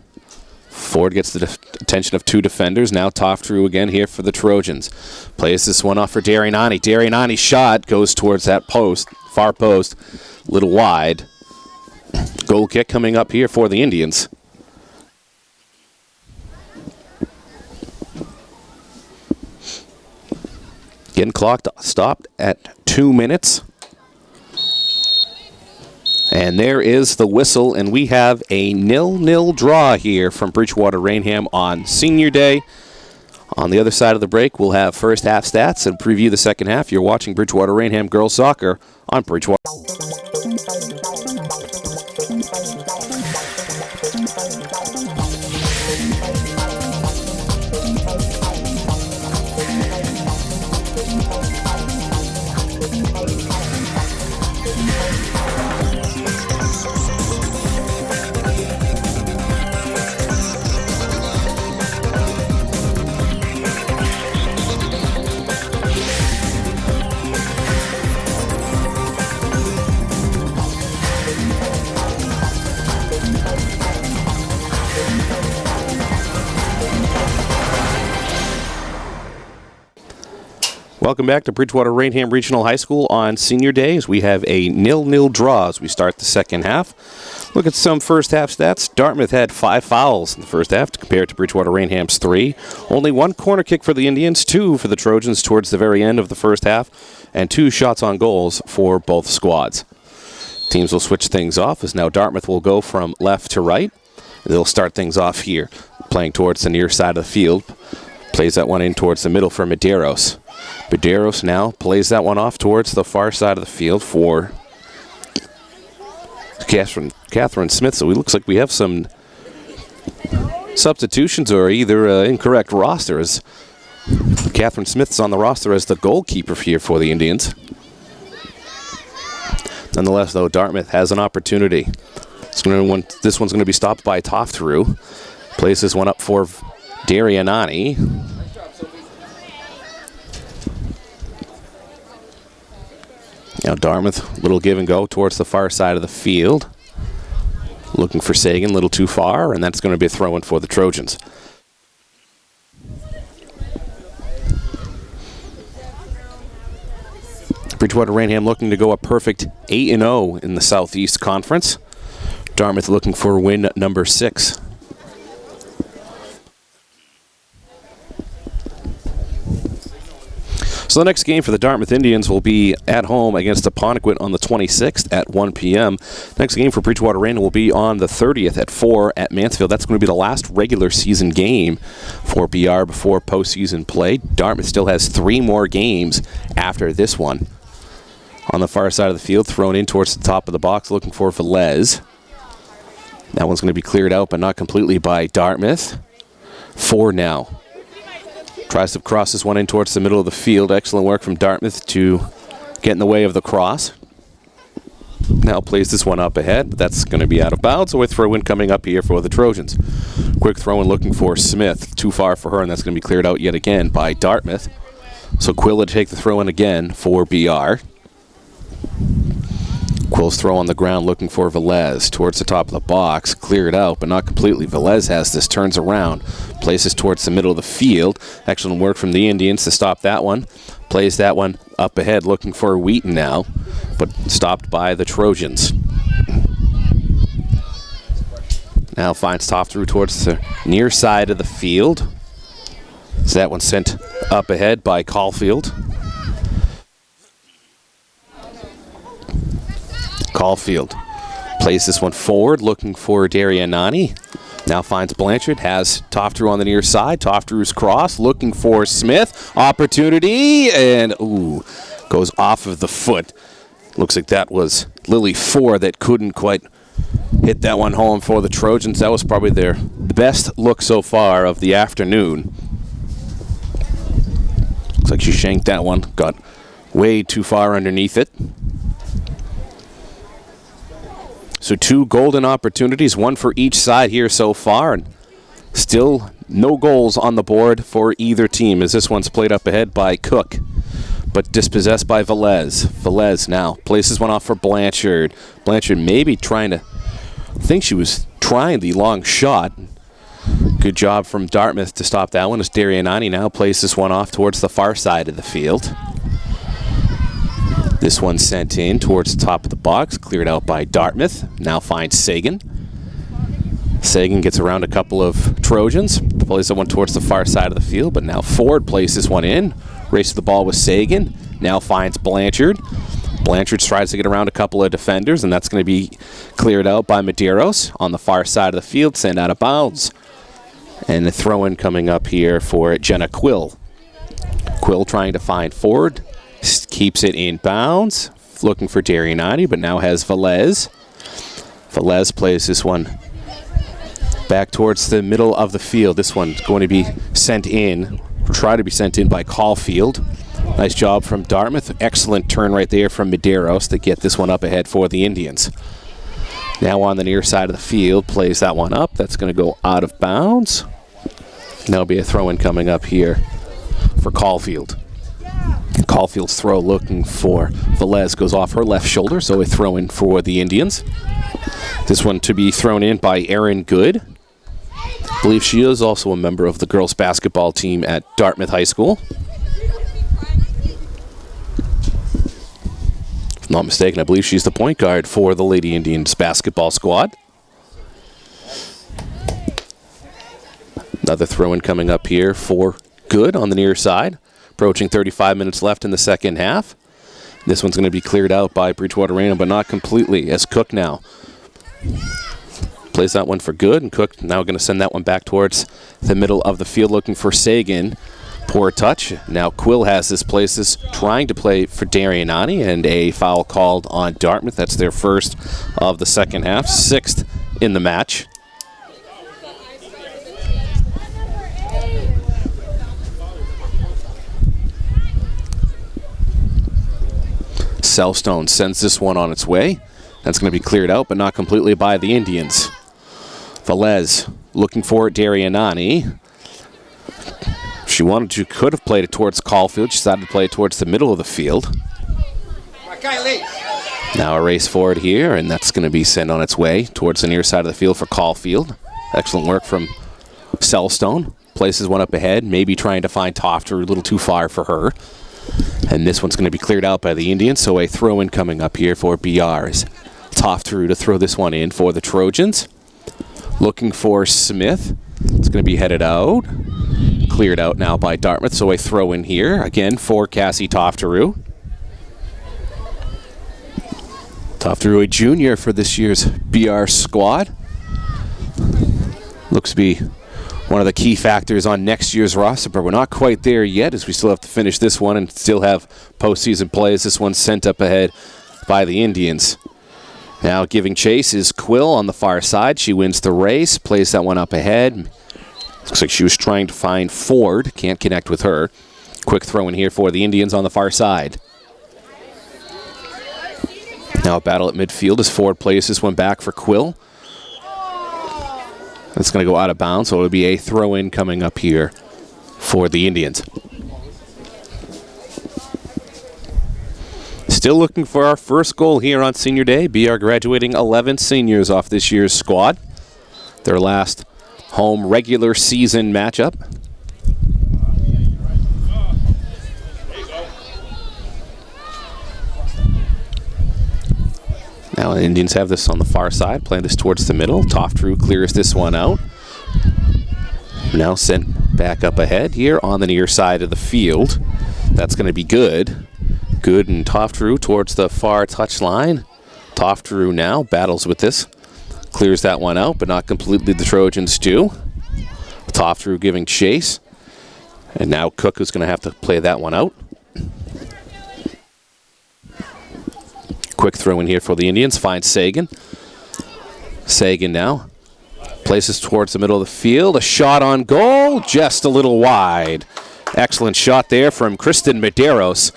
Ford gets the attention of two defenders. Now Toftaru again here for the Trojans. Plays this one off for Darianani. Darianani's shot goes towards that post, far post, a little wide. Goal kick coming up here for the Indians. Getting clocked, stopped at 2 minutes. And there is the whistle, and we have a 0-0 draw here from Bridgewater Raynham on Senior Day. On the other side of the break, we'll have first half stats and preview the second half. You're watching Bridgewater Raynham Girls Soccer on Bridgewater. Welcome back to Bridgewater Raynham Regional High School on Senior Day as we have a 0-0 draw as we start the second half. Look at some first half stats. Dartmouth had 5 fouls in the first half compared to Bridgewater Raynham's 3. Only 1 corner kick for the Indians, 2 for the Trojans towards the very end of the first half, and 2 shots on goals for both squads. Teams will switch things off as now Dartmouth will go from left to right. They'll start things off here, playing towards the near side of the field. Plays that one in towards the middle for Medeiros. Medeiros now plays that one off towards the far side of the field for Catherine Smith. So it looks like we have some substitutions or either incorrect rosters. Catherine Smith's on the roster as the goalkeeper here for the Indians. Nonetheless, though, Dartmouth has an opportunity. This one's going to be stopped by Toftaru. Plays this one up for Darianani. Now Dartmouth, little give and go towards the far side of the field. Looking for Sagan, a little too far, and that's going to be a throw-in for the Trojans. Bridgewater Raynham looking to go a perfect 8-0 in the Southeast Conference. Dartmouth looking for win number 6. So the next game for the Dartmouth Indians will be at home against Apponequet on the 26th at 1 p.m. Next game for Bridgewater Raynham will be on the 30th at 4 at Mansfield. That's going to be the last regular season game for BR before postseason play. Dartmouth still has 3 more games after this one. On the far side of the field, thrown in towards the top of the box, looking for Velez. That one's going to be cleared out, but not completely by Dartmouth. 4 now. Tries to cross this one in towards the middle of the field. Excellent work from Dartmouth to get in the way of the cross. Now plays this one up ahead, but that's going to be out of bounds. So a throw-in coming up here for the Trojans. Quick throw-in looking for Smith. Too far for her, and that's going to be cleared out yet again by Dartmouth. So Quilla to take the throw-in again for BR. Quill's throw on the ground looking for Velez towards the top of the box. Cleared out, but not completely. Velez has this, turns around, places towards the middle of the field. Excellent work from the Indians to stop that one. Plays that one up ahead looking for Wheaton now, but stopped by the Trojans. Now finds Toftaru towards the near side of the field. So that one sent up ahead by Caulfield. Caulfield plays this one forward, looking for Darianani. Now finds Blanchard, has Toftaru on the near side. Toftaru's cross, looking for Smith. Opportunity, and goes off of the foot. Looks like that was Lily 4 that couldn't quite hit that one home for the Trojans. That was probably their best look so far of the afternoon. Looks like she shanked that one, got way too far underneath it. So 2 golden opportunities, 1 for each side here so far, and still no goals on the board for either team as this one's played up ahead by Cook, but dispossessed by Velez. Velez now places one off for Blanchard. Blanchard maybe trying to, I think she was trying the long shot. Good job from Dartmouth to stop that one as Darianani now plays this one off towards the far side of the field. This one sent in towards the top of the box, cleared out by Dartmouth. Now finds Sagan. Sagan gets around a couple of Trojans, plays that one towards the far side of the field, but now Ford plays this one in. Races the ball with Sagan. Now finds Blanchard. Blanchard tries to get around a couple of defenders, and that's going to be cleared out by Medeiros on the far side of the field, sent out of bounds. And the throw-in coming up here for Jenna Quill. Quill trying to find Ford, keeps it in bounds, looking for Darianati, but now has Velez. Velez plays this one back towards the middle of the field. This one's going to be sent in, or try to be sent in by Caulfield. Nice job from Dartmouth. Excellent turn right there from Medeiros to get this one up ahead for the Indians. Now on the near side of the field, plays that one up. That's going to go out of bounds. There'll be a throw-in coming up here for Caulfield. Caulfield's throw looking for Velez goes off her left shoulder, so a throw-in for the Indians. This one to be thrown in by Erin Good. I believe she is also a member of the girls basketball team at Dartmouth High School. If I'm not mistaken, I believe she's the point guard for the Lady Indians basketball squad. Another throw-in coming up here for Good on the near side. Approaching 35 minutes left in the second half. This one's going to be cleared out by Bridgewater Raynham, but not completely, as Cook now plays that one for Good, and Cook now going to send that one back towards the middle of the field looking for Sagan. Poor touch. Now Quill has this places trying to play for Darianati, and a foul called on Dartmouth. That's their first of the second half, sixth in the match. Selstone sends this one on its way. That's going to be cleared out, but not completely by the Indians. Velez looking for Darianani. She wanted to, could have played it towards Caulfield. She decided to play it towards the middle of the field. Now a race forward here, and that's going to be sent on its way towards the near side of the field for Caulfield. Excellent work from Selstone. Places one up ahead, maybe trying to find Tofter, a little too far for her. And this one's going to be cleared out by the Indians, so a throw-in coming up here for BR's. Tofter to throw this one in for the Trojans. Looking for Smith. It's going to be headed out. Cleared out now by Dartmouth, so a throw-in here, again, for Cassie Tofteru. Tofteru, a junior for this year's BR squad. Looks to be one of the key factors on next year's roster, but we're not quite there yet, as we still have to finish this one and still have postseason plays. This one's sent up ahead by the Indians. Now giving chase is Quill on the far side. She wins the race, plays that one up ahead. Looks like she was trying to find Ford. Can't connect with her. Quick throw in here for the Indians on the far side. Now a battle at midfield as Ford plays this one back for Quill. It's going to go out of bounds, so it'll be a throw-in coming up here for the Indians. Still looking for our first goal here on Senior Day. BR graduating 11 seniors off this year's squad. Their last home regular season matchup. Now the Indians have this on the far side, playing this towards the middle. Tofteru clears this one out. Now sent back up ahead here on the near side of the field. That's going to be Good. Good and Tofteru towards the far touchline. Tofteru now battles with this. Clears that one out, but not completely, the Trojans do. Tofteru giving chase. And now Cook is going to have to play that one out. Quick throw in here for the Indians. Finds Sagan. Sagan now places towards the middle of the field. A shot on goal, just a little wide. Excellent shot there from Kristen Medeiros.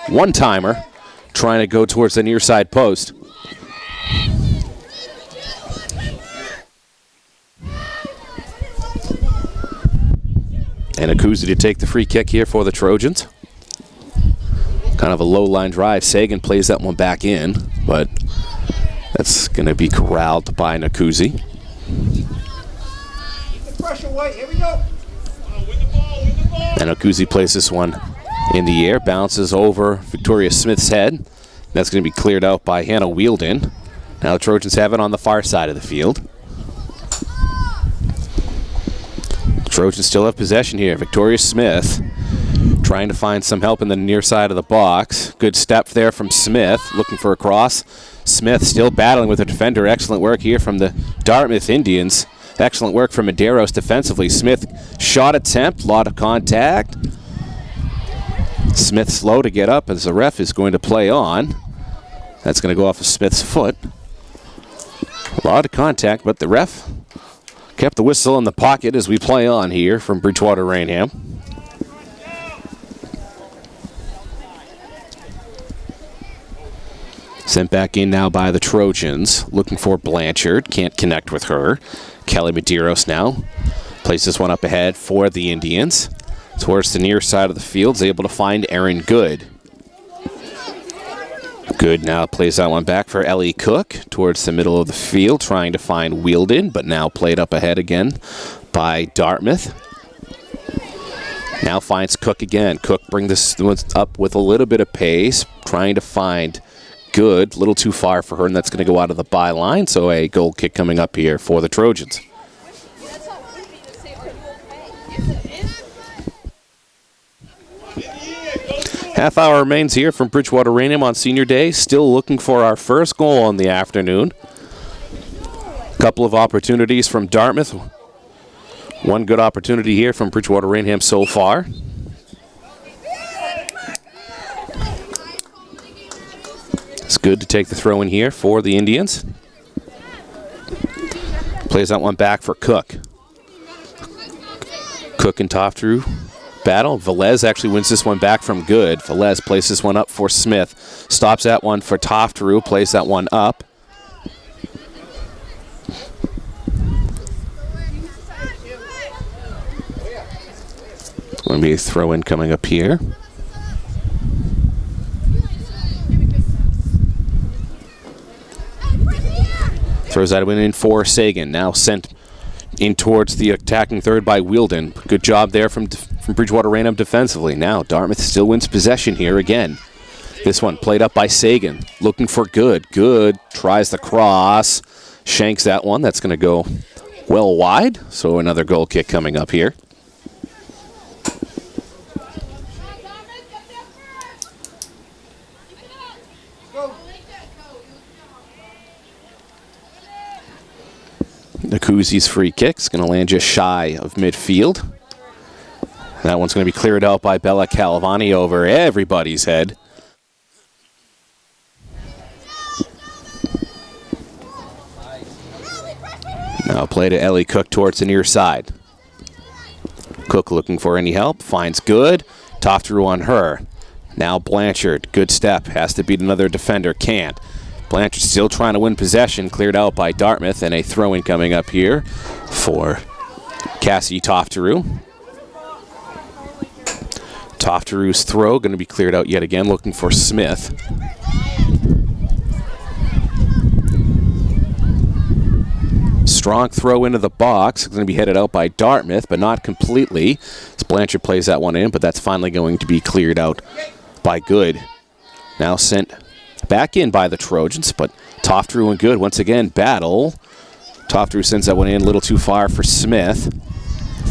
One-timer, trying to go towards the near side post. And a Cousy to take the free kick here for the Trojans. Kind of a low line drive. Sagan plays that one back in, but that's going to be corralled by Nakuzi. And Nakuzi plays this one in the air, bounces over Victoria Smith's head. That's going to be cleared out by Hannah Wielden. Now the Trojans have it on the far side of the field. The Trojans still have possession here. Victoria Smith Trying to find some help in the near side of the box. Good step there from Smith, looking for a cross. Smith still battling with a defender. Excellent work here from the Dartmouth Indians. Excellent work from Medeiros defensively. Smith shot attempt, lot of contact. Smith slow to get up as the ref is going to play on. That's going to go off of Smith's foot. A lot of contact, but the ref kept the whistle in the pocket as we play on here from Bridgewater Raynham. Sent back in now by the Trojans. Looking for Blanchard. Can't connect with her. Kylee Medeiros now plays this one up ahead for the Indians. Towards the near side of the field. Is able to find Aaron Good. Good now plays that one back for Ellie Cook. Towards the middle of the field. Trying to find Wielden. But now played up ahead again by Dartmouth. Now finds Cook again. Cook brings this one up with a little bit of pace. Trying to find Good, a little too far for her, and that's going to go out of the byline, so a goal kick coming up here for the Trojans. Half hour remains here from Bridgewater Raynham on Senior Day. Still looking for our first goal on the afternoon. Couple of opportunities from Dartmouth. One good opportunity here from Bridgewater Raynham so far. It's good to take the throw in here for the Indians. Plays that one back for Cook. Cook and Toftrew battle. Velez actually wins this one back from Good. Velez plays this one up for Smith. Stops that one for Toftrew. Plays that one up. Going to be a throw in coming up here. Throws that one in for Sagan. Now sent in towards the attacking third by Wielden. Good job there from Bridgewater Raynham defensively. Now Dartmouth still wins possession here again. This one played up by Sagan. Looking for Good. Good tries the cross. Shanks that one. That's going to go well wide. So another goal kick coming up here. The Cousy's free kick's going to land just shy of midfield. That one's going to be cleared out by Bella Calavani over everybody's head. Now play to Ellie Cook towards the near side. Cook looking for any help. Finds Good. Toftrew on her. Now Blanchard. Good step. Has to beat another defender. Can't. Blanchard still trying to win possession, cleared out by Dartmouth, and a throw-in coming up here for Cassie Toftrew. Tofterew's throw going to be cleared out yet again, looking for Smith. Strong throw into the box. It's going to be headed out by Dartmouth, but not completely. As Blanchard plays that one in, but that's finally going to be cleared out by Good. Now sent back in by the Trojans, but Toftrew and Good once again battle. Toftrew sends that one in a little too far for Smith.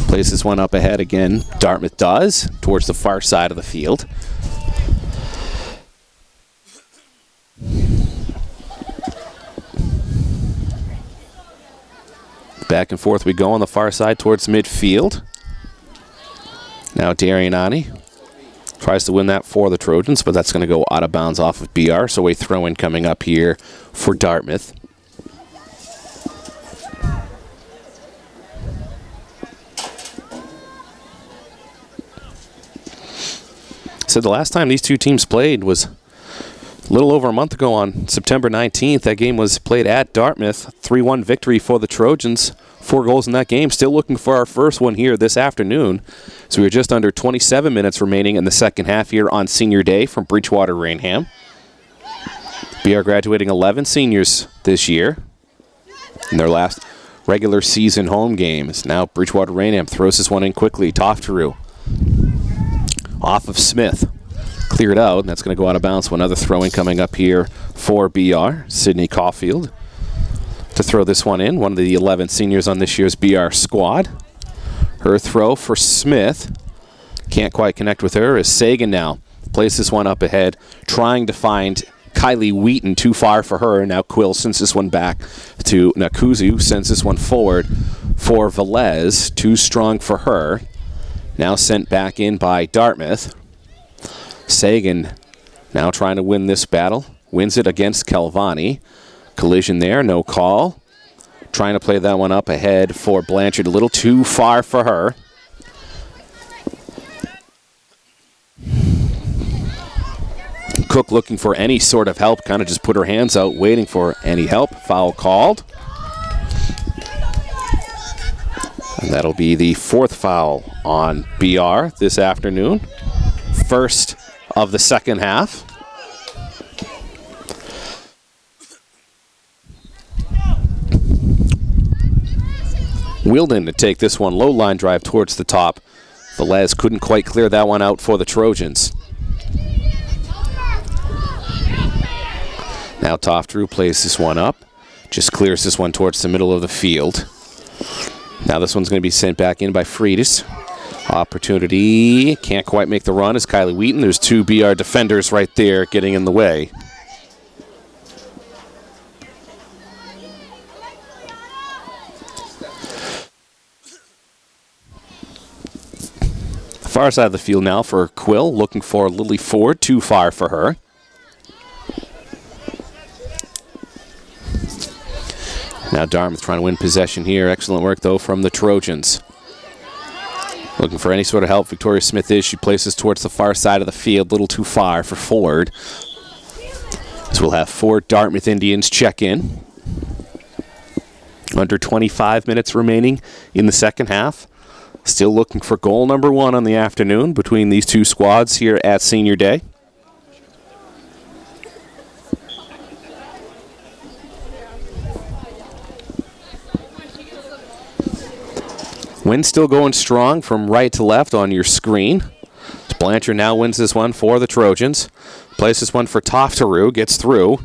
Plays this one up ahead again. Dartmouth does, towards the far side of the field. Back and forth we go on the far side towards midfield. Now Darianani tries to win that for the Trojans, but that's going to go out of bounds off of BR, so a throw-in coming up here for Dartmouth. So the last time these two teams played was a little over a month ago on September 19th. That game was played at Dartmouth. 3-1 victory for the Trojans. 4 goals in that game. Still looking for our first one here this afternoon. So we're just under 27 minutes remaining in the second half here on Senior Day from Bridgewater Raynham. BR graduating 11 seniors this year in their last regular season home games. Now Bridgewater Raynham throws this one in quickly. Toftrew off of Smith. Cleared out, and that's going to go out of bounds. Another throw-in coming up here for BR. Sydney Caulfield to throw this one in. One of the 11 seniors on this year's BR squad. Her throw for Smith. Can't quite connect with her as Sagan now plays this one up ahead, trying to find Kylee Wheaton, too far for her. Now Quill sends this one back to Cousy, who sends this one forward for Velez, too strong for her. Now sent back in by Dartmouth. Sagan now trying to win this battle. Wins it against Calvani. Collision there, no call. Trying to play that one up ahead for Blanchard, a little too far for her. Cook looking for any sort of help, kind of just put her hands out, waiting for any help. Foul called. And that'll be the 4th foul on BR this afternoon. First of the second half. Wheeldon to take this one, low line drive towards the top. Velez couldn't quite clear that one out for the Trojans. Now Toftrew plays this one up. Just clears this one towards the middle of the field. Now this one's going to be sent back in by Freitas. Opportunity. Can't quite make the run as Kylee Wheaton. There's 2 BR defenders right there getting in the way. Far side of the field now for Quill. Looking for Lily Ford. Too far for her. Now Dartmouth trying to win possession here. Excellent work, though, from the Trojans. Looking for any sort of help. Victoria Smith is. She places towards the far side of the field. A little too far for Ford. So we'll have 4 Dartmouth Indians check in. Under 25 minutes remaining in the second half. Still looking for goal number 1 on the afternoon between these 2 squads here at Senior Day. Wind still going strong from right to left on your screen. Blanchard now wins this one for the Trojans. Plays this one for Toftrew, gets through.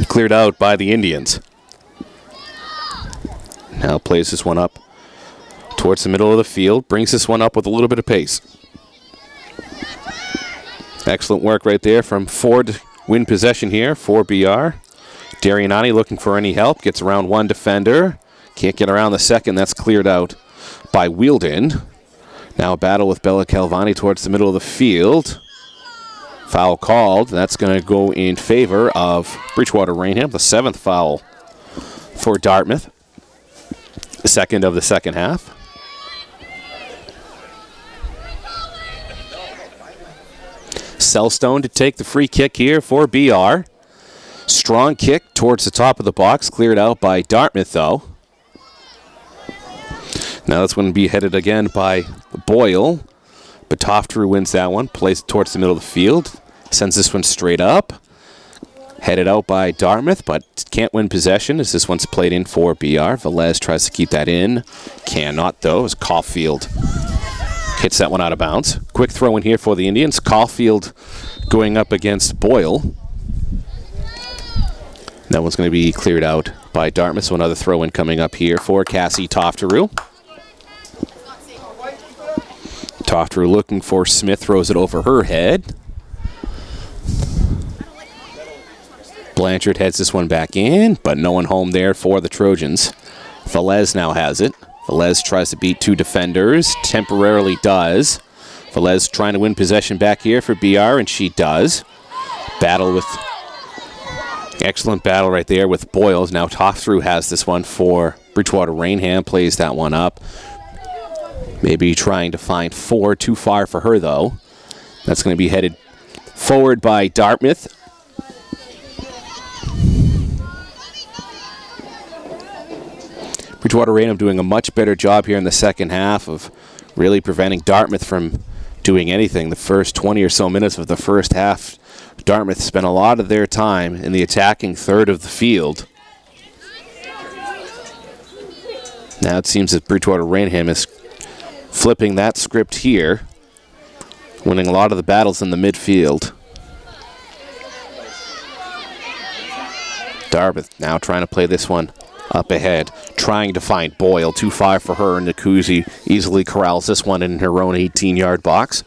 Cleared out by the Indians. Now plays this one up towards the middle of the field. Brings this one up with a little bit of pace. Excellent work right there from Ford. Win possession here for BR. Darianani looking for any help. Gets around 1 defender. Can't get around the second. That's cleared out by Wheeldon. Now a battle with Bella Calvani towards the middle of the field. Foul called. That's going to go in favor of Bridgewater Raynham. The 7th foul for Dartmouth. The 2nd of the second half. Selstone to take the free kick here for BR. Strong kick towards the top of the box. Cleared out by Dartmouth, though. Now that's going to be headed again by Boyle. But Toftrew wins that one. Plays it towards the middle of the field. Sends this one straight up. Headed out by Dartmouth, but can't win possession as this one's played in for BR. Velez tries to keep that in. Cannot, though, as Caulfield hits that one out of bounds. Quick throw in here for the Indians. Caulfield going up against Boyle. That one's going to be cleared out by Dartmouth, so another throw in coming up here for Cassie Toftrew. Toftrew looking for Smith, throws it over her head. Blanchard heads this one back in, but no one home there for the Trojans. Velez now has it. Velez tries to beat 2 defenders, temporarily does. Velez trying to win possession back here for BR, and she does. Excellent battle right there with Boyles. Now Toftrew has this one for Bridgewater Raynham, plays that one up. Maybe trying to find Ford, too far for her, though. That's going to be headed forward by Dartmouth. Bridgewater Raynham doing a much better job here in the second half of really preventing Dartmouth from doing anything. The first 20 or so minutes of the first half, Dartmouth spent a lot of their time in the attacking third of the field. Now it seems that Bridgewater Raynham is flipping that script here, winning a lot of the battles in the midfield. Dartmouth now trying to play this one up ahead, trying to find Boyle. Too far for her, and Cousy easily corrals this one in her own 18-yard box.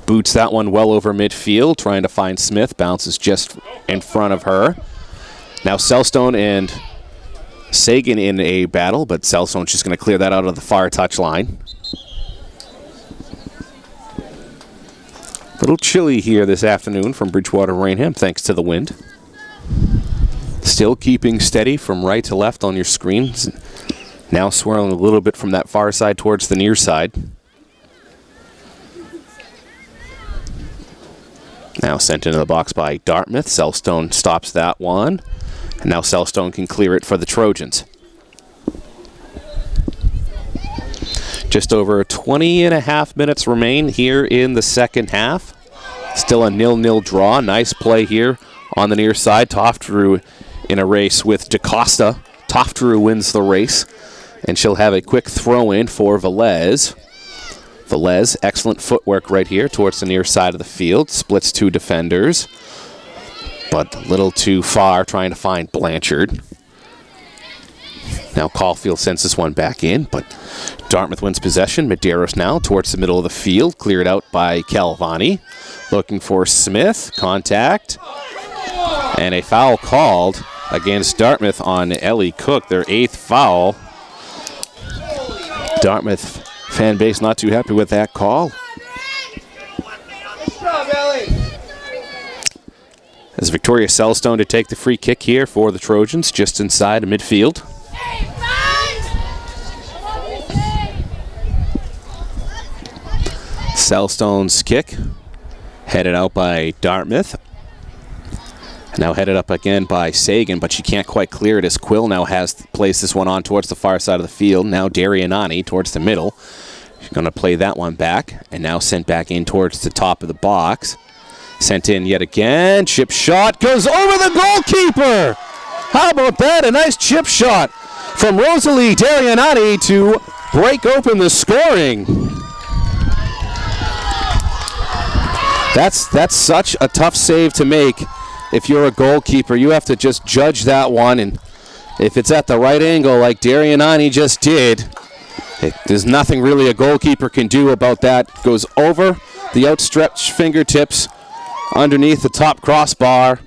Boots that one well over midfield, trying to find Smith. Bounces just in front of her. Now Selstone and Sagan in a battle, but Selstone's just going to clear that out of the far touchline. A little chilly here this afternoon from Bridgewater Raynham, thanks to the wind. Still keeping steady from right to left on your screen. Now swirling a little bit from that far side towards the near side. Now sent into the box by Dartmouth. Selstone stops that one. And now Selstone can clear it for the Trojans. Just over 20.5 minutes remain here in the second half. Still a 0-0 draw. Nice play here on the near side. Toftrew in a race with Decosta. Toftrew wins the race. And she'll have a quick throw in for Velez. Velez, excellent footwork right here towards the near side of the field. Splits two defenders. But a little too far, trying to find Blanchard. Now Caulfield sends this one back in, but Dartmouth wins possession. Medeiros now towards the middle of the field, cleared out by Calvani. Looking for Smith, contact. And a foul called against Dartmouth on Ellie Cook, their 8th foul. Dartmouth fan base not too happy with that call. As Victoria Selstone to take the free kick here for the Trojans, just inside of midfield. Selstone's kick, headed out by Dartmouth. Now headed up again by Sagan, but she can't quite clear it as Quill now has placed this one on towards the far side of the field. Now Darianani towards the middle. She's going to play that one back, and now sent back in towards the top of the box. Sent in yet again. Chip shot goes over the goalkeeper. How about that? A nice chip shot from Rosalie Darianani to break open the scoring. That's such a tough save to make. If you're a goalkeeper, you have to just judge that one, and if it's at the right angle like Darianani just did, there's nothing really a goalkeeper can do about that. Goes over the outstretched fingertips underneath the top crossbar,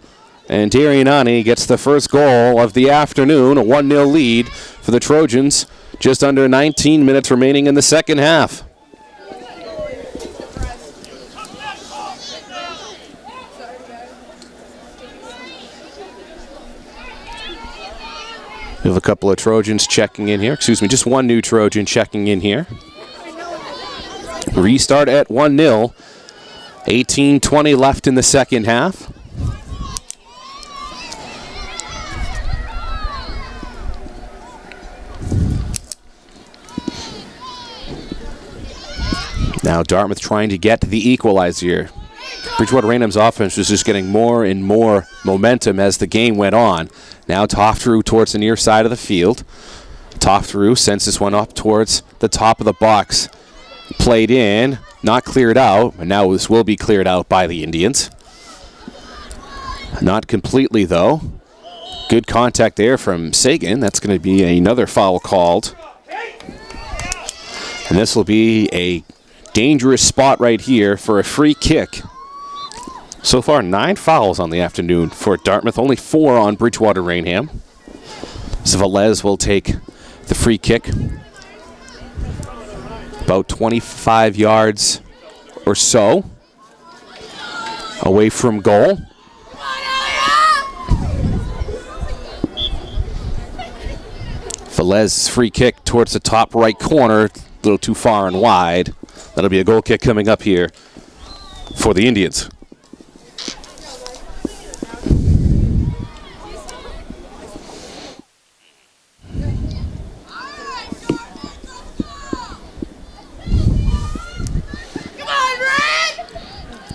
and Darianani gets the first goal of the afternoon, a 1-0 lead for the Trojans. Just under 19 minutes remaining in the second half. We have a couple of Trojans checking in here. Excuse me, just one new Trojan checking in here. Restart at 1-0. 18:20 left in the second half. Now Dartmouth trying to get the equalizer. Bridgewater Raynham's offense was just getting more and more momentum as the game went on. Now Toftrew towards the near side of the field. Toftrew sends this one up towards the top of the box. Played in, not cleared out, and now this will be cleared out by the Indians. Not completely, though. Good contact there from Sagan. That's going to be another foul called. And this will be a dangerous spot right here for a free kick. So far, 9 fouls on the afternoon for Dartmouth, only 4 on Bridgewater Raynham. So Velez will take the free kick. About 25 yards or so away from goal. Velez's free kick towards the top right corner, a little too far and wide. That'll be a goal kick coming up here for the Indians.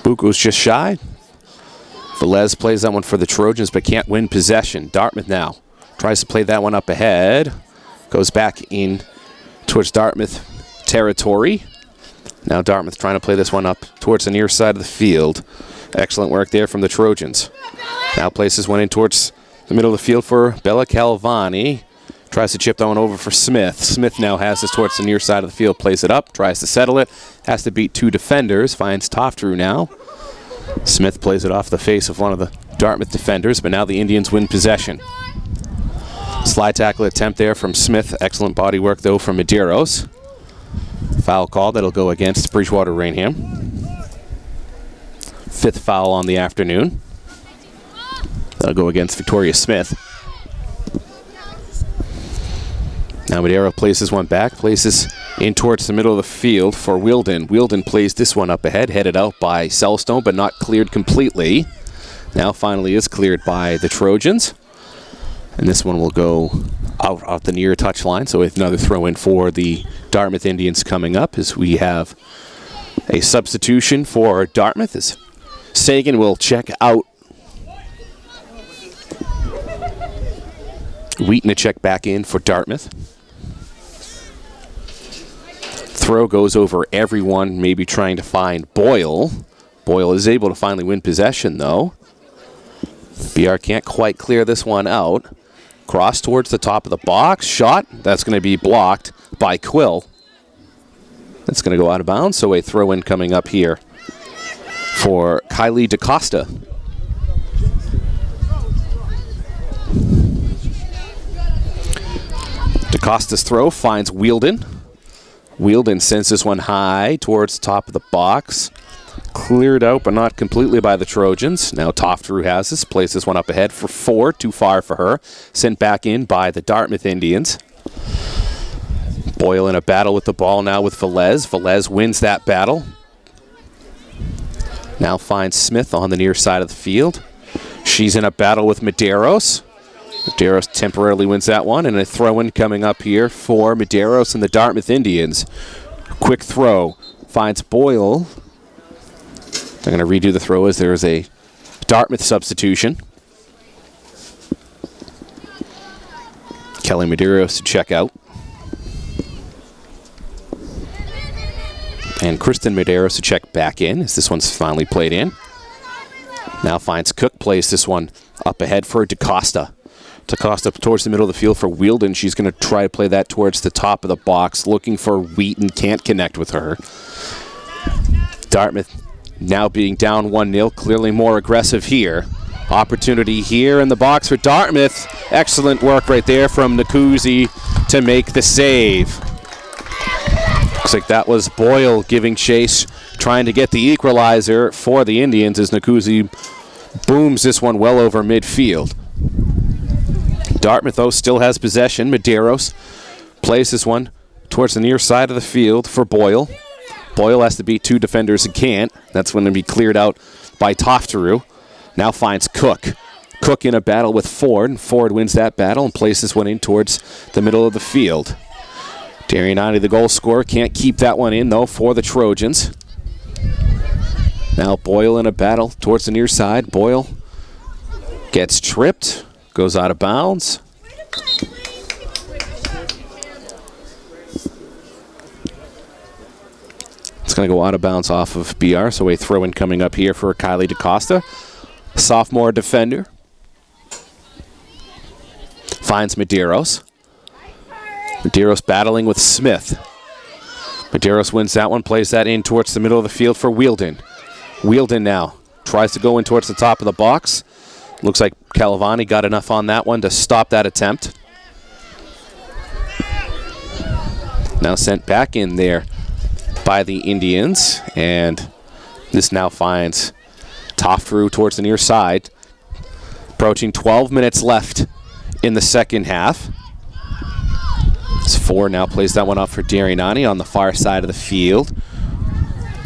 Buko's just shy. Velez plays that one for the Trojans but can't win possession. Dartmouth now tries to play that one up ahead. Goes back in towards Dartmouth territory. Now Dartmouth trying to play this one up towards the near side of the field. Excellent work there from the Trojans. Now places one in towards The middle of the field for Bella Calvani. Tries to chip that one over for Smith. Smith now has this towards the near side of the field. Plays it up. Tries to settle it. Has to beat 2 defenders. Finds Toftrew now. Smith plays it off the face of one of the Dartmouth defenders, but now the Indians win possession. Slide tackle attempt there from Smith. Excellent body work, though, from Medeiros. Foul call. That'll go against Bridgewater Raynham. 5th foul on the afternoon. That'll go against Victoria Smith. Now Madeira places one back, places in towards the middle of the field for Wheeldon. Wheeldon plays this one up ahead, headed out by Cellstone, but not cleared completely. Now finally is cleared by the Trojans. And this one will go out the near touchline, so with another throw in for the Dartmouth Indians coming up as we have a substitution for Dartmouth as Sagan will check out. Wheaton to check back in for Dartmouth. Throw goes over everyone, maybe trying to find Boyle. Boyle is able to finally win possession, though. BR can't quite clear this one out. Cross towards the top of the box. Shot. That's going to be blocked by Quill. That's going to go out of bounds, so a throw-in coming up here for Kylee Decosta. Decosta's throw finds Wheeldon. Wheeldon sends this one high towards the top of the box. Cleared out, but not completely by the Trojans. Now Toftrew has this. Plays this one up ahead for 4. Too far for her. Sent back in by the Dartmouth Indians. Boyle in a battle with the ball now with Velez. Velez wins that battle. Now finds Smith on the near side of the field. She's in a battle with Medeiros. Medeiros temporarily wins that one, and a throw-in coming up here for Medeiros and the Dartmouth Indians. Quick throw. Finds Boyle. They're going to redo the throw as there's a Dartmouth substitution. Kelly Medeiros to check out. And Kristen Medeiros to check back in as this one's finally played in. Now finds Cook, plays this one up ahead for Decosta. Decosta towards the middle of the field for Wheeldon. She's going to try to play that towards the top of the box, looking for Wheaton. Can't connect with her. Dartmouth now being down 1-0, clearly more aggressive here. Opportunity here in the box for Dartmouth. Excellent work right there from Cousy to make the save. Looks like that was Boyle giving chase, trying to get the equalizer for the Indians as Cousy booms this one well over midfield. Dartmouth, though, still has possession. Medeiros plays this one towards the near side of the field for Boyle. Boyle has to beat 2 defenders and can't. That's going to be cleared out by Toftrew. Now finds Cook. Cook in a battle with Ford, and Ford wins that battle and plays this one in towards the middle of the field. Darianati, the goal scorer, can't keep that one in, though, for the Trojans. Now Boyle in a battle towards the near side. Boyle gets tripped. Goes out of bounds. It's going to go out of bounds off of BR, so a throw-in coming up here for Kylee Decosta. Sophomore defender. Finds Medeiros. Medeiros battling with Smith. Medeiros wins that one, plays that in towards the middle of the field for Wheeldon. Wheeldon now tries to go in towards the top of the box. Looks like Calavani got enough on that one to stop that attempt. Now sent back in there by the Indians, and this now finds Toftrew towards the near side. Approaching 12 minutes left in the second half. As Ford now plays that one up for Darianani on the far side of the field.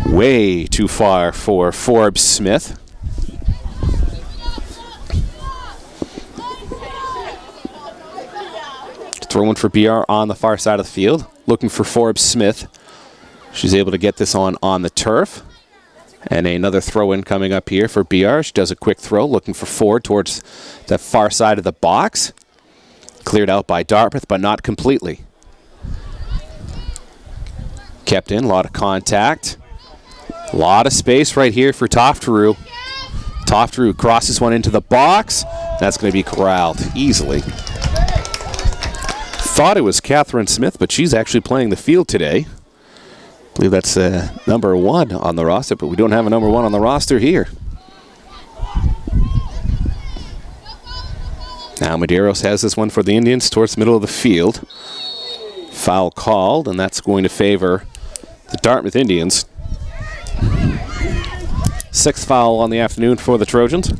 Way too far for Forbes Smith. Throwing for BR on the far side of the field. Looking for Forbes Smith. She's able to get this on the turf. And another throw-in coming up here for BR. She does a quick throw, looking for Ford towards the far side of the box. Cleared out by Dartmouth, but not completely. Kept in, a lot of contact. A lot of space right here for Toftrew. Toftrew crosses one into the box. That's going to be corralled easily. Thought it was Catherine Smith, but she's actually playing the field today. I believe that's number 1 on the roster, but we don't have a number 1 on the roster here. Now Medeiros has this one for the Indians towards the middle of the field. Foul called, and that's going to favor the Dartmouth Indians. 6th foul on the afternoon for the Trojans.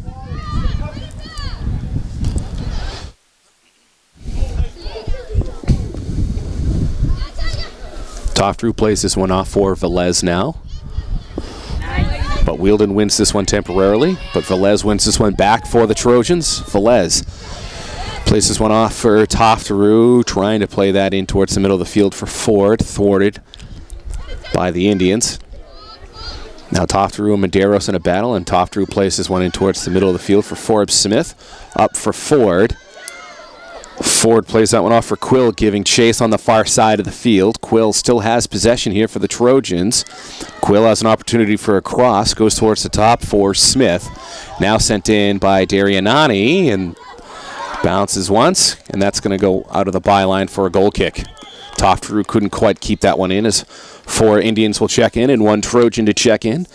Toftrue plays this one off for Velez now. But Wielden wins this one temporarily, but Velez wins this one back for the Trojans. Velez plays this one off for Toftrue, trying to play that in towards the middle of the field for Ford, thwarted by the Indians. Now Toftrue and Medeiros in a battle, and Toftrue plays this one in towards the middle of the field for Forbes Smith. Up for Ford. Ford plays that one off for Quill, giving chase on the far side of the field. Quill still has possession here for the Trojans. Quill has an opportunity for a cross, goes towards the top for Smith. Now sent in by Darianani, and bounces once, and that's going to go out of the byline for a goal kick. Toftrue couldn't quite keep that one in, as 4 Indians will check in and 1 Trojan to check in.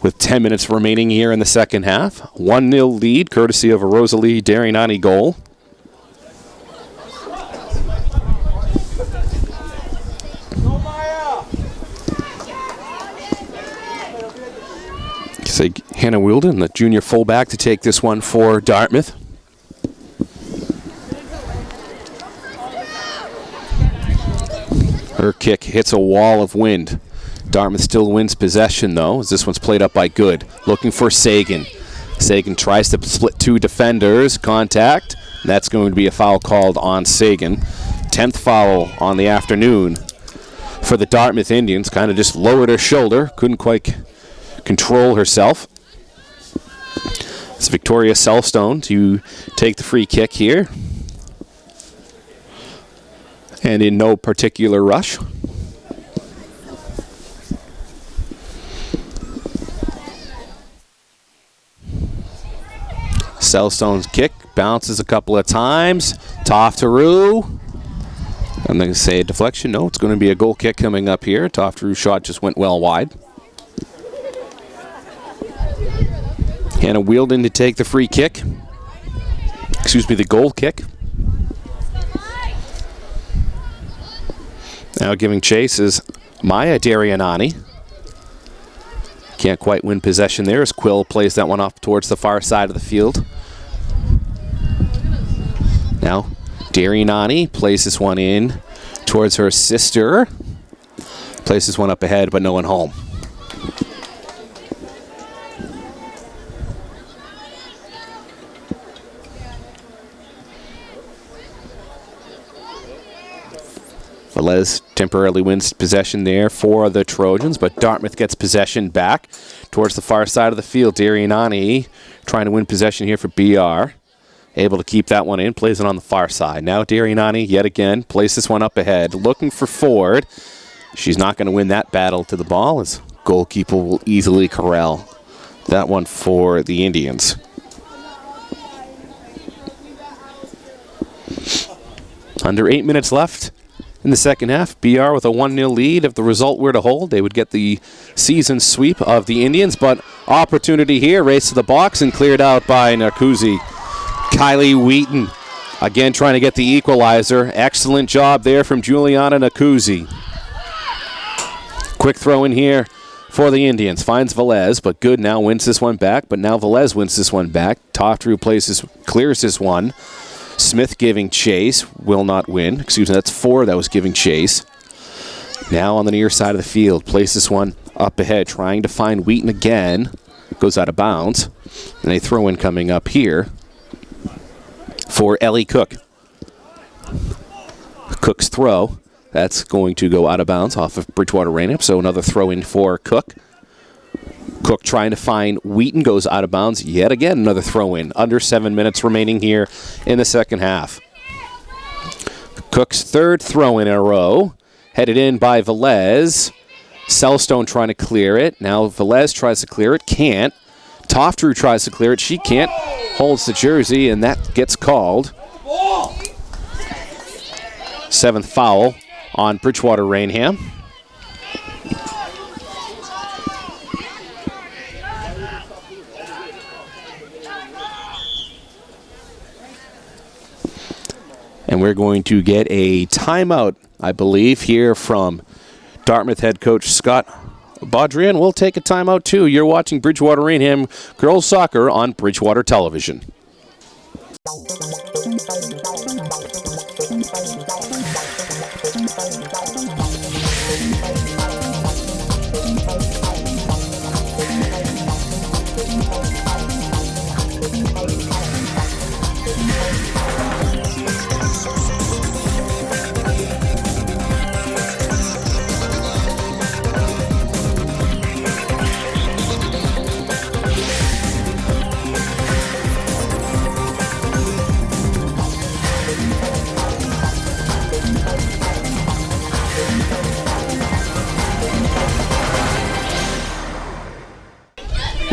With 10 minutes remaining here in the second half. 1-0 lead, courtesy of a Rosalie Darianani goal. Say Hannah Wielden, the junior fullback, to take this one for Dartmouth. Her kick hits a wall of wind. Dartmouth still wins possession, though, as this one's played up by Good. Looking for Sagan. Sagan tries to split 2 defenders. Contact. That's going to be a foul called on Sagan. 10th foul on the afternoon for the Dartmouth Indians. Kind of just lowered her shoulder. Couldn't quite control herself. It's Victoria Selstone to take the free kick here. And in no particular rush. Selstone's kick bounces a couple of times. Toftrue. I'm going to say a deflection. No, it's going to be a goal kick coming up here. Toftarue's shot just went well wide. Hannah Wielden to take the free kick. Excuse me, the goal kick. Now giving chase is Maya Darianani. Can't quite win possession there as Quill plays that one off towards the far side of the field. Now Darianani plays this one in towards her sister. Plays this one up ahead, but no one home. Velez temporarily wins possession there for the Trojans, but Dartmouth gets possession back towards the far side of the field. Darianani trying to win possession here for BR. Able to keep that one in, plays it on the far side. Now Darianani yet again plays this one up ahead, looking for Ford. She's not going to win that battle to the ball, as goalkeeper will easily corral that one for the Indians. Under 8 minutes left in the second half. BR with a 1-0 lead. If the result were to hold, they would get the season sweep of the Indians, but opportunity here, race to the box and cleared out by Cousy. Kylee Wheaton again trying to get the equalizer. Excellent job there from Juliana Cousy. Quick throw in here for the Indians. Finds Velez, but Good now wins this one back, but now Velez wins this one back. Toftrue clears this one. Smith giving chase, will not win. Excuse me, that's 4 that was giving chase. Now on the near side of the field, places this one up ahead, trying to find Wheaton again. Goes out of bounds. And a throw-in coming up here for Ellie Cook. Cook's throw, that's going to go out of bounds off of Bridgewater Raynham, so another throw-in for Cook. Cook trying to find Wheaton, goes out of bounds. Yet again, another throw-in. Under 7 minutes remaining here in the second half. Cook's 3rd throw-in a row. Headed in by Velez. Selstone trying to clear it. Now Velez tries to clear it. Can't. Toftrue tries to clear it. She can't. holds the jersey, and that gets called. 7th foul on Bridgewater Raynham. And we're going to get a timeout, I believe, here from Dartmouth head coach Scott Baudrian. We'll take a timeout too. You're watching Bridgewater Raynham girls soccer on Bridgewater Television.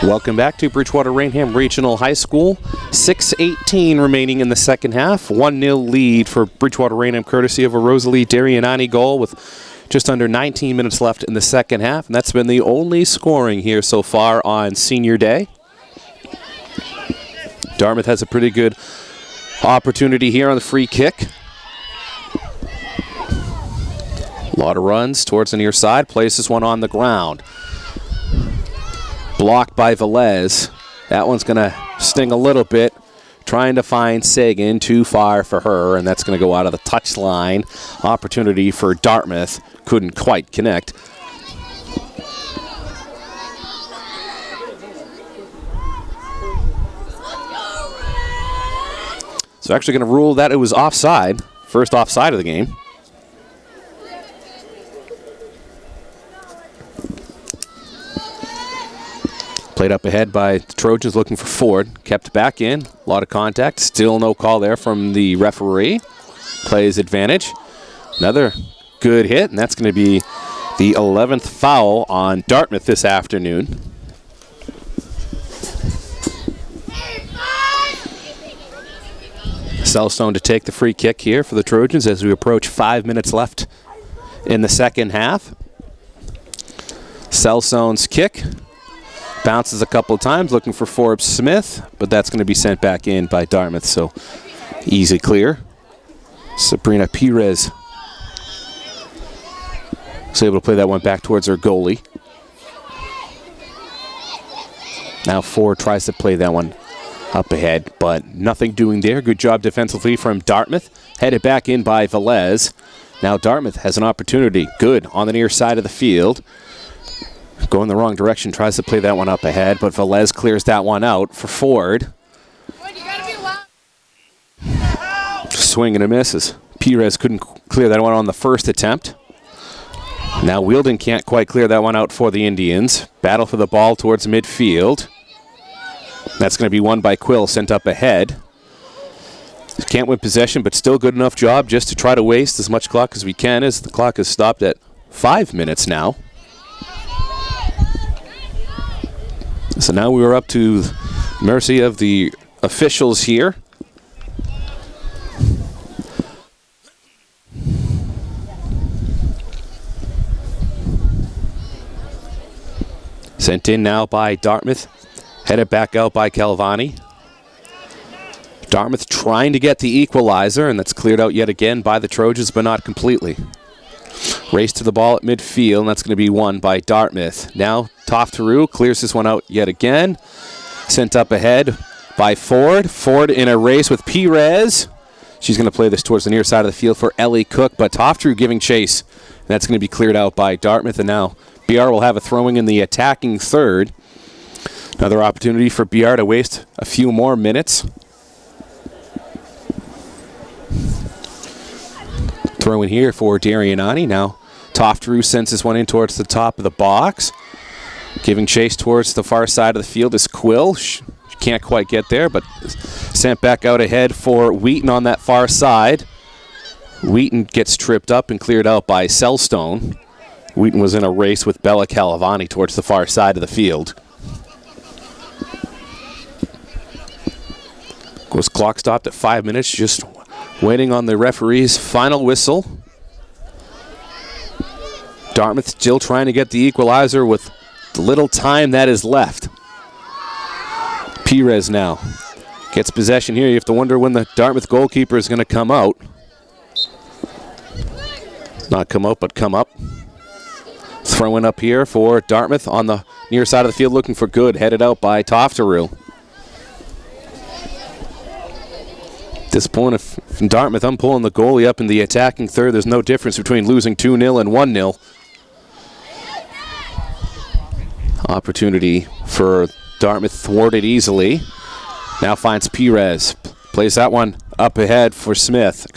Welcome back to Bridgewater Raynham Regional High School. 6:18 remaining in the second half. 1-0 lead for Bridgewater Raynham, courtesy of a Rosalie Darianani goal with just under 19 minutes left in the second half. And that's been the only scoring here so far on Senior Day. Dartmouth has a pretty good opportunity here on the free kick. A lot of runs towards the near side. Places one on the ground. Blocked by Velez. That one's going to sting a little bit. Trying to find Sagan, too far for her, and that's going to go out of the touch line. Opportunity for Dartmouth. Couldn't quite connect. So actually going to rule that it was offside. First offside of the game. Played up ahead by the Trojans looking for Ford. Kept back in. A lot of contact. Still no call there from the referee. Plays advantage. Another good hit, and that's going to be the 11th foul on Dartmouth this afternoon. Cellstone to take the free kick here for the Trojans as we approach 5 minutes left in the second half. Cellstone's kick. Bounces a couple of times looking for Forbes Smith, but that's going to be sent back in by Dartmouth, so easy clear. Sabrina Perez was able to play that one back towards her goalie. Now Ford tries to play that one up ahead, but nothing doing there. Good job defensively from Dartmouth. Headed back in by Velez. Now Dartmouth has an opportunity. Good on the near side of the field. Going the wrong direction, tries to play that one up ahead, but Velez clears that one out for Ford. Swing and a misses. Perez couldn't clear that one on the first attempt. Now Wheeldon can't quite clear that one out for the Indians. Battle for the ball towards midfield. That's going to be won by Quill, sent up ahead. Can't win possession, but still good enough job just to try to waste as much clock as we can, as the clock has stopped at 5 minutes now. So now we are up to the mercy of the officials here. Sent in now by Dartmouth. Headed back out by Calvani. Dartmouth trying to get the equalizer, and that's cleared out yet again by the Trojans, but not completely. Race to the ball at midfield, and that's going to be won by Dartmouth. Now Toftaru clears this one out yet again. Sent up ahead by Ford. Ford in a race with Perez. She's going to play this towards the near side of the field for Ellie Cook, but Toftaru giving chase. And that's going to be cleared out by Dartmouth, and now BR will have a throwing in the attacking third. Another opportunity for BR to waste a few more minutes. Throw in here for Darianani. Now Toftaru sends this one in towards the top of the box. Giving chase towards the far side of the field is Quill. She can't quite get there, but sent back out ahead for Wheaton on that far side. Wheaton gets tripped up and cleared out by Cellstone. Wheaton was in a race with Bella Calavani towards the far side of the field. Was clock stopped at 5 minutes, just waiting on the referee's final whistle. Dartmouth still trying to get the equalizer with the little time that is left. Perez now gets possession here. You have to wonder when the Dartmouth goalkeeper is going to come out. Not come out, but come up. Throwing up here for Dartmouth on the near side of the field, looking for good. Headed out by Toftaroo. At this point, from Dartmouth, I'm pulling the goalie up in the attacking third. There's no difference between losing 2-0 and 1-0. Opportunity for Dartmouth thwarted easily. Now finds Perez. Plays that one up ahead for Smith.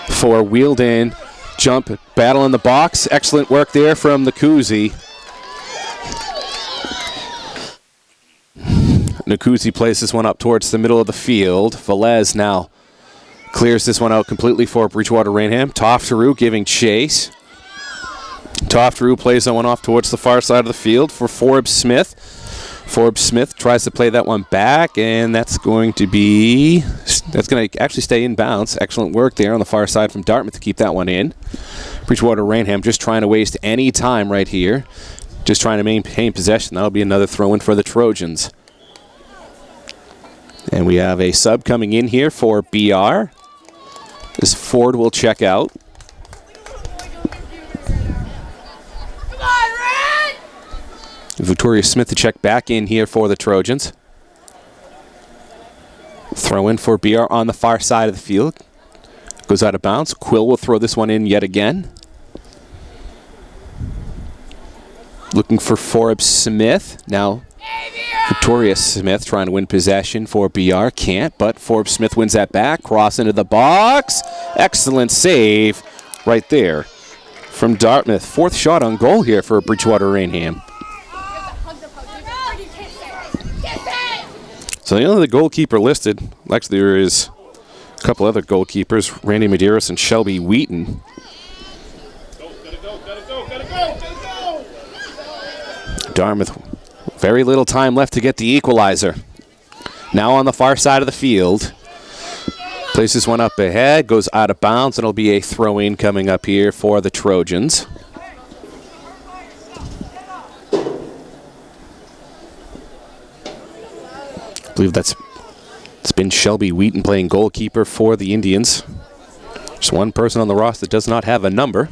For wheeled in. Jump, battle in the box. Excellent work there from the Cousy. Cousy plays this one up towards the middle of the field. Velez now clears this one out completely for Bridgewater Raynham. Toftaroo giving chase. Toftaroo plays that one off towards the far side of the field for Forbes Smith. Forbes Smith tries to play that one back, and that's going to actually stay in bounds. Excellent work there on the far side from Dartmouth to keep that one in. Bridgewater Raynham just trying to waste any time right here. Just trying to maintain possession. That'll be another throw-in for the Trojans. And we have a sub coming in here for BR. This Ford will check out. Victoria Smith to check back in here for the Trojans. Throw in for BR on the far side of the field. Goes out of bounds. Quill will throw this one in yet again. Looking for Forbes Smith. Now Victoria Smith trying to win possession for BR. Can't, but Forbes Smith wins that back. Cross into the box. Excellent save right there from Dartmouth. Fourth shot on goal here for Bridgewater Raynham. So the only goalkeeper listed, actually there is a couple other goalkeepers, Randy Medeiros and Shelby Wheaton. Dartmouth, very little time left to get the equalizer. Now on the far side of the field. Places one up ahead, goes out of bounds, and it'll be a throw-in coming up here for the Trojans. I believe it's been Shelby Wheaton playing goalkeeper for the Indians. Just one person on the roster that does not have a number.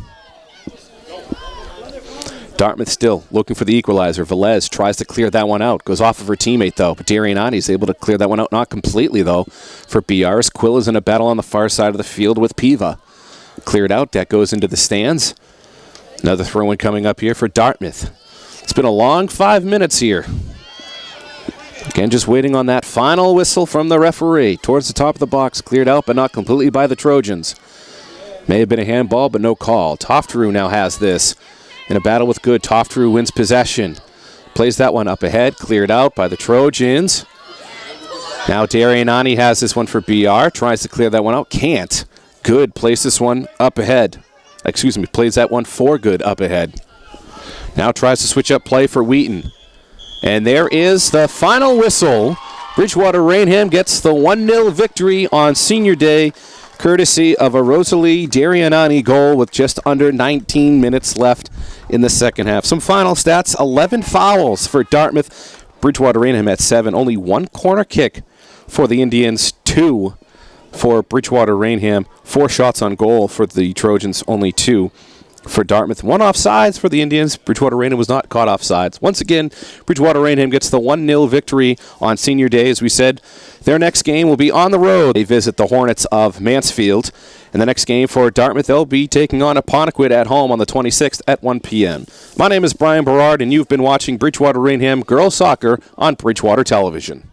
Dartmouth still looking for the equalizer. Velez tries to clear that one out. Goes off of her teammate, though. But Darianani is able to clear that one out. Not completely, though, for BR's. Quill is in a battle on the far side of the field with Peeve. Cleared out. That goes into the stands. Another throw-in coming up here for Dartmouth. It's been a long 5 minutes here. Again, just waiting on that final whistle from the referee. Towards the top of the box, cleared out, but not completely by the Trojans. May have been a handball, but no call. Toftaroo now has this. In a battle with good, Toftaroo wins possession. Plays that one up ahead, cleared out by the Trojans. Now Darianani has this one for BR. Tries to clear that one out, can't. Good plays this one up ahead. Plays that one for good up ahead. Now tries to switch up play for Wheaton. And there is the final whistle. Bridgewater Raynham gets the 1-0 victory on Senior Day, courtesy of a Rosalie Darianani goal with just under 19 minutes left in the second half. Some final stats: 11 fouls for Dartmouth. Bridgewater Raynham at 7. Only one corner kick for the Indians, 2 for Bridgewater Raynham. 4 shots on goal for the Trojans, only 2 for Dartmouth. 1 offsides for the Indians. Bridgewater Raynham was not caught offsides. Once again, Bridgewater Raynham gets the 1-0 victory on Senior Day. As we said, their next game will be on the road. They visit the Hornets of Mansfield. And the next game for Dartmouth, they'll be taking on Apponequet at home on the 26th at 1 p.m. My name is Brian Burrard, and you've been watching Bridgewater Raynham Girls Soccer on Bridgewater Television.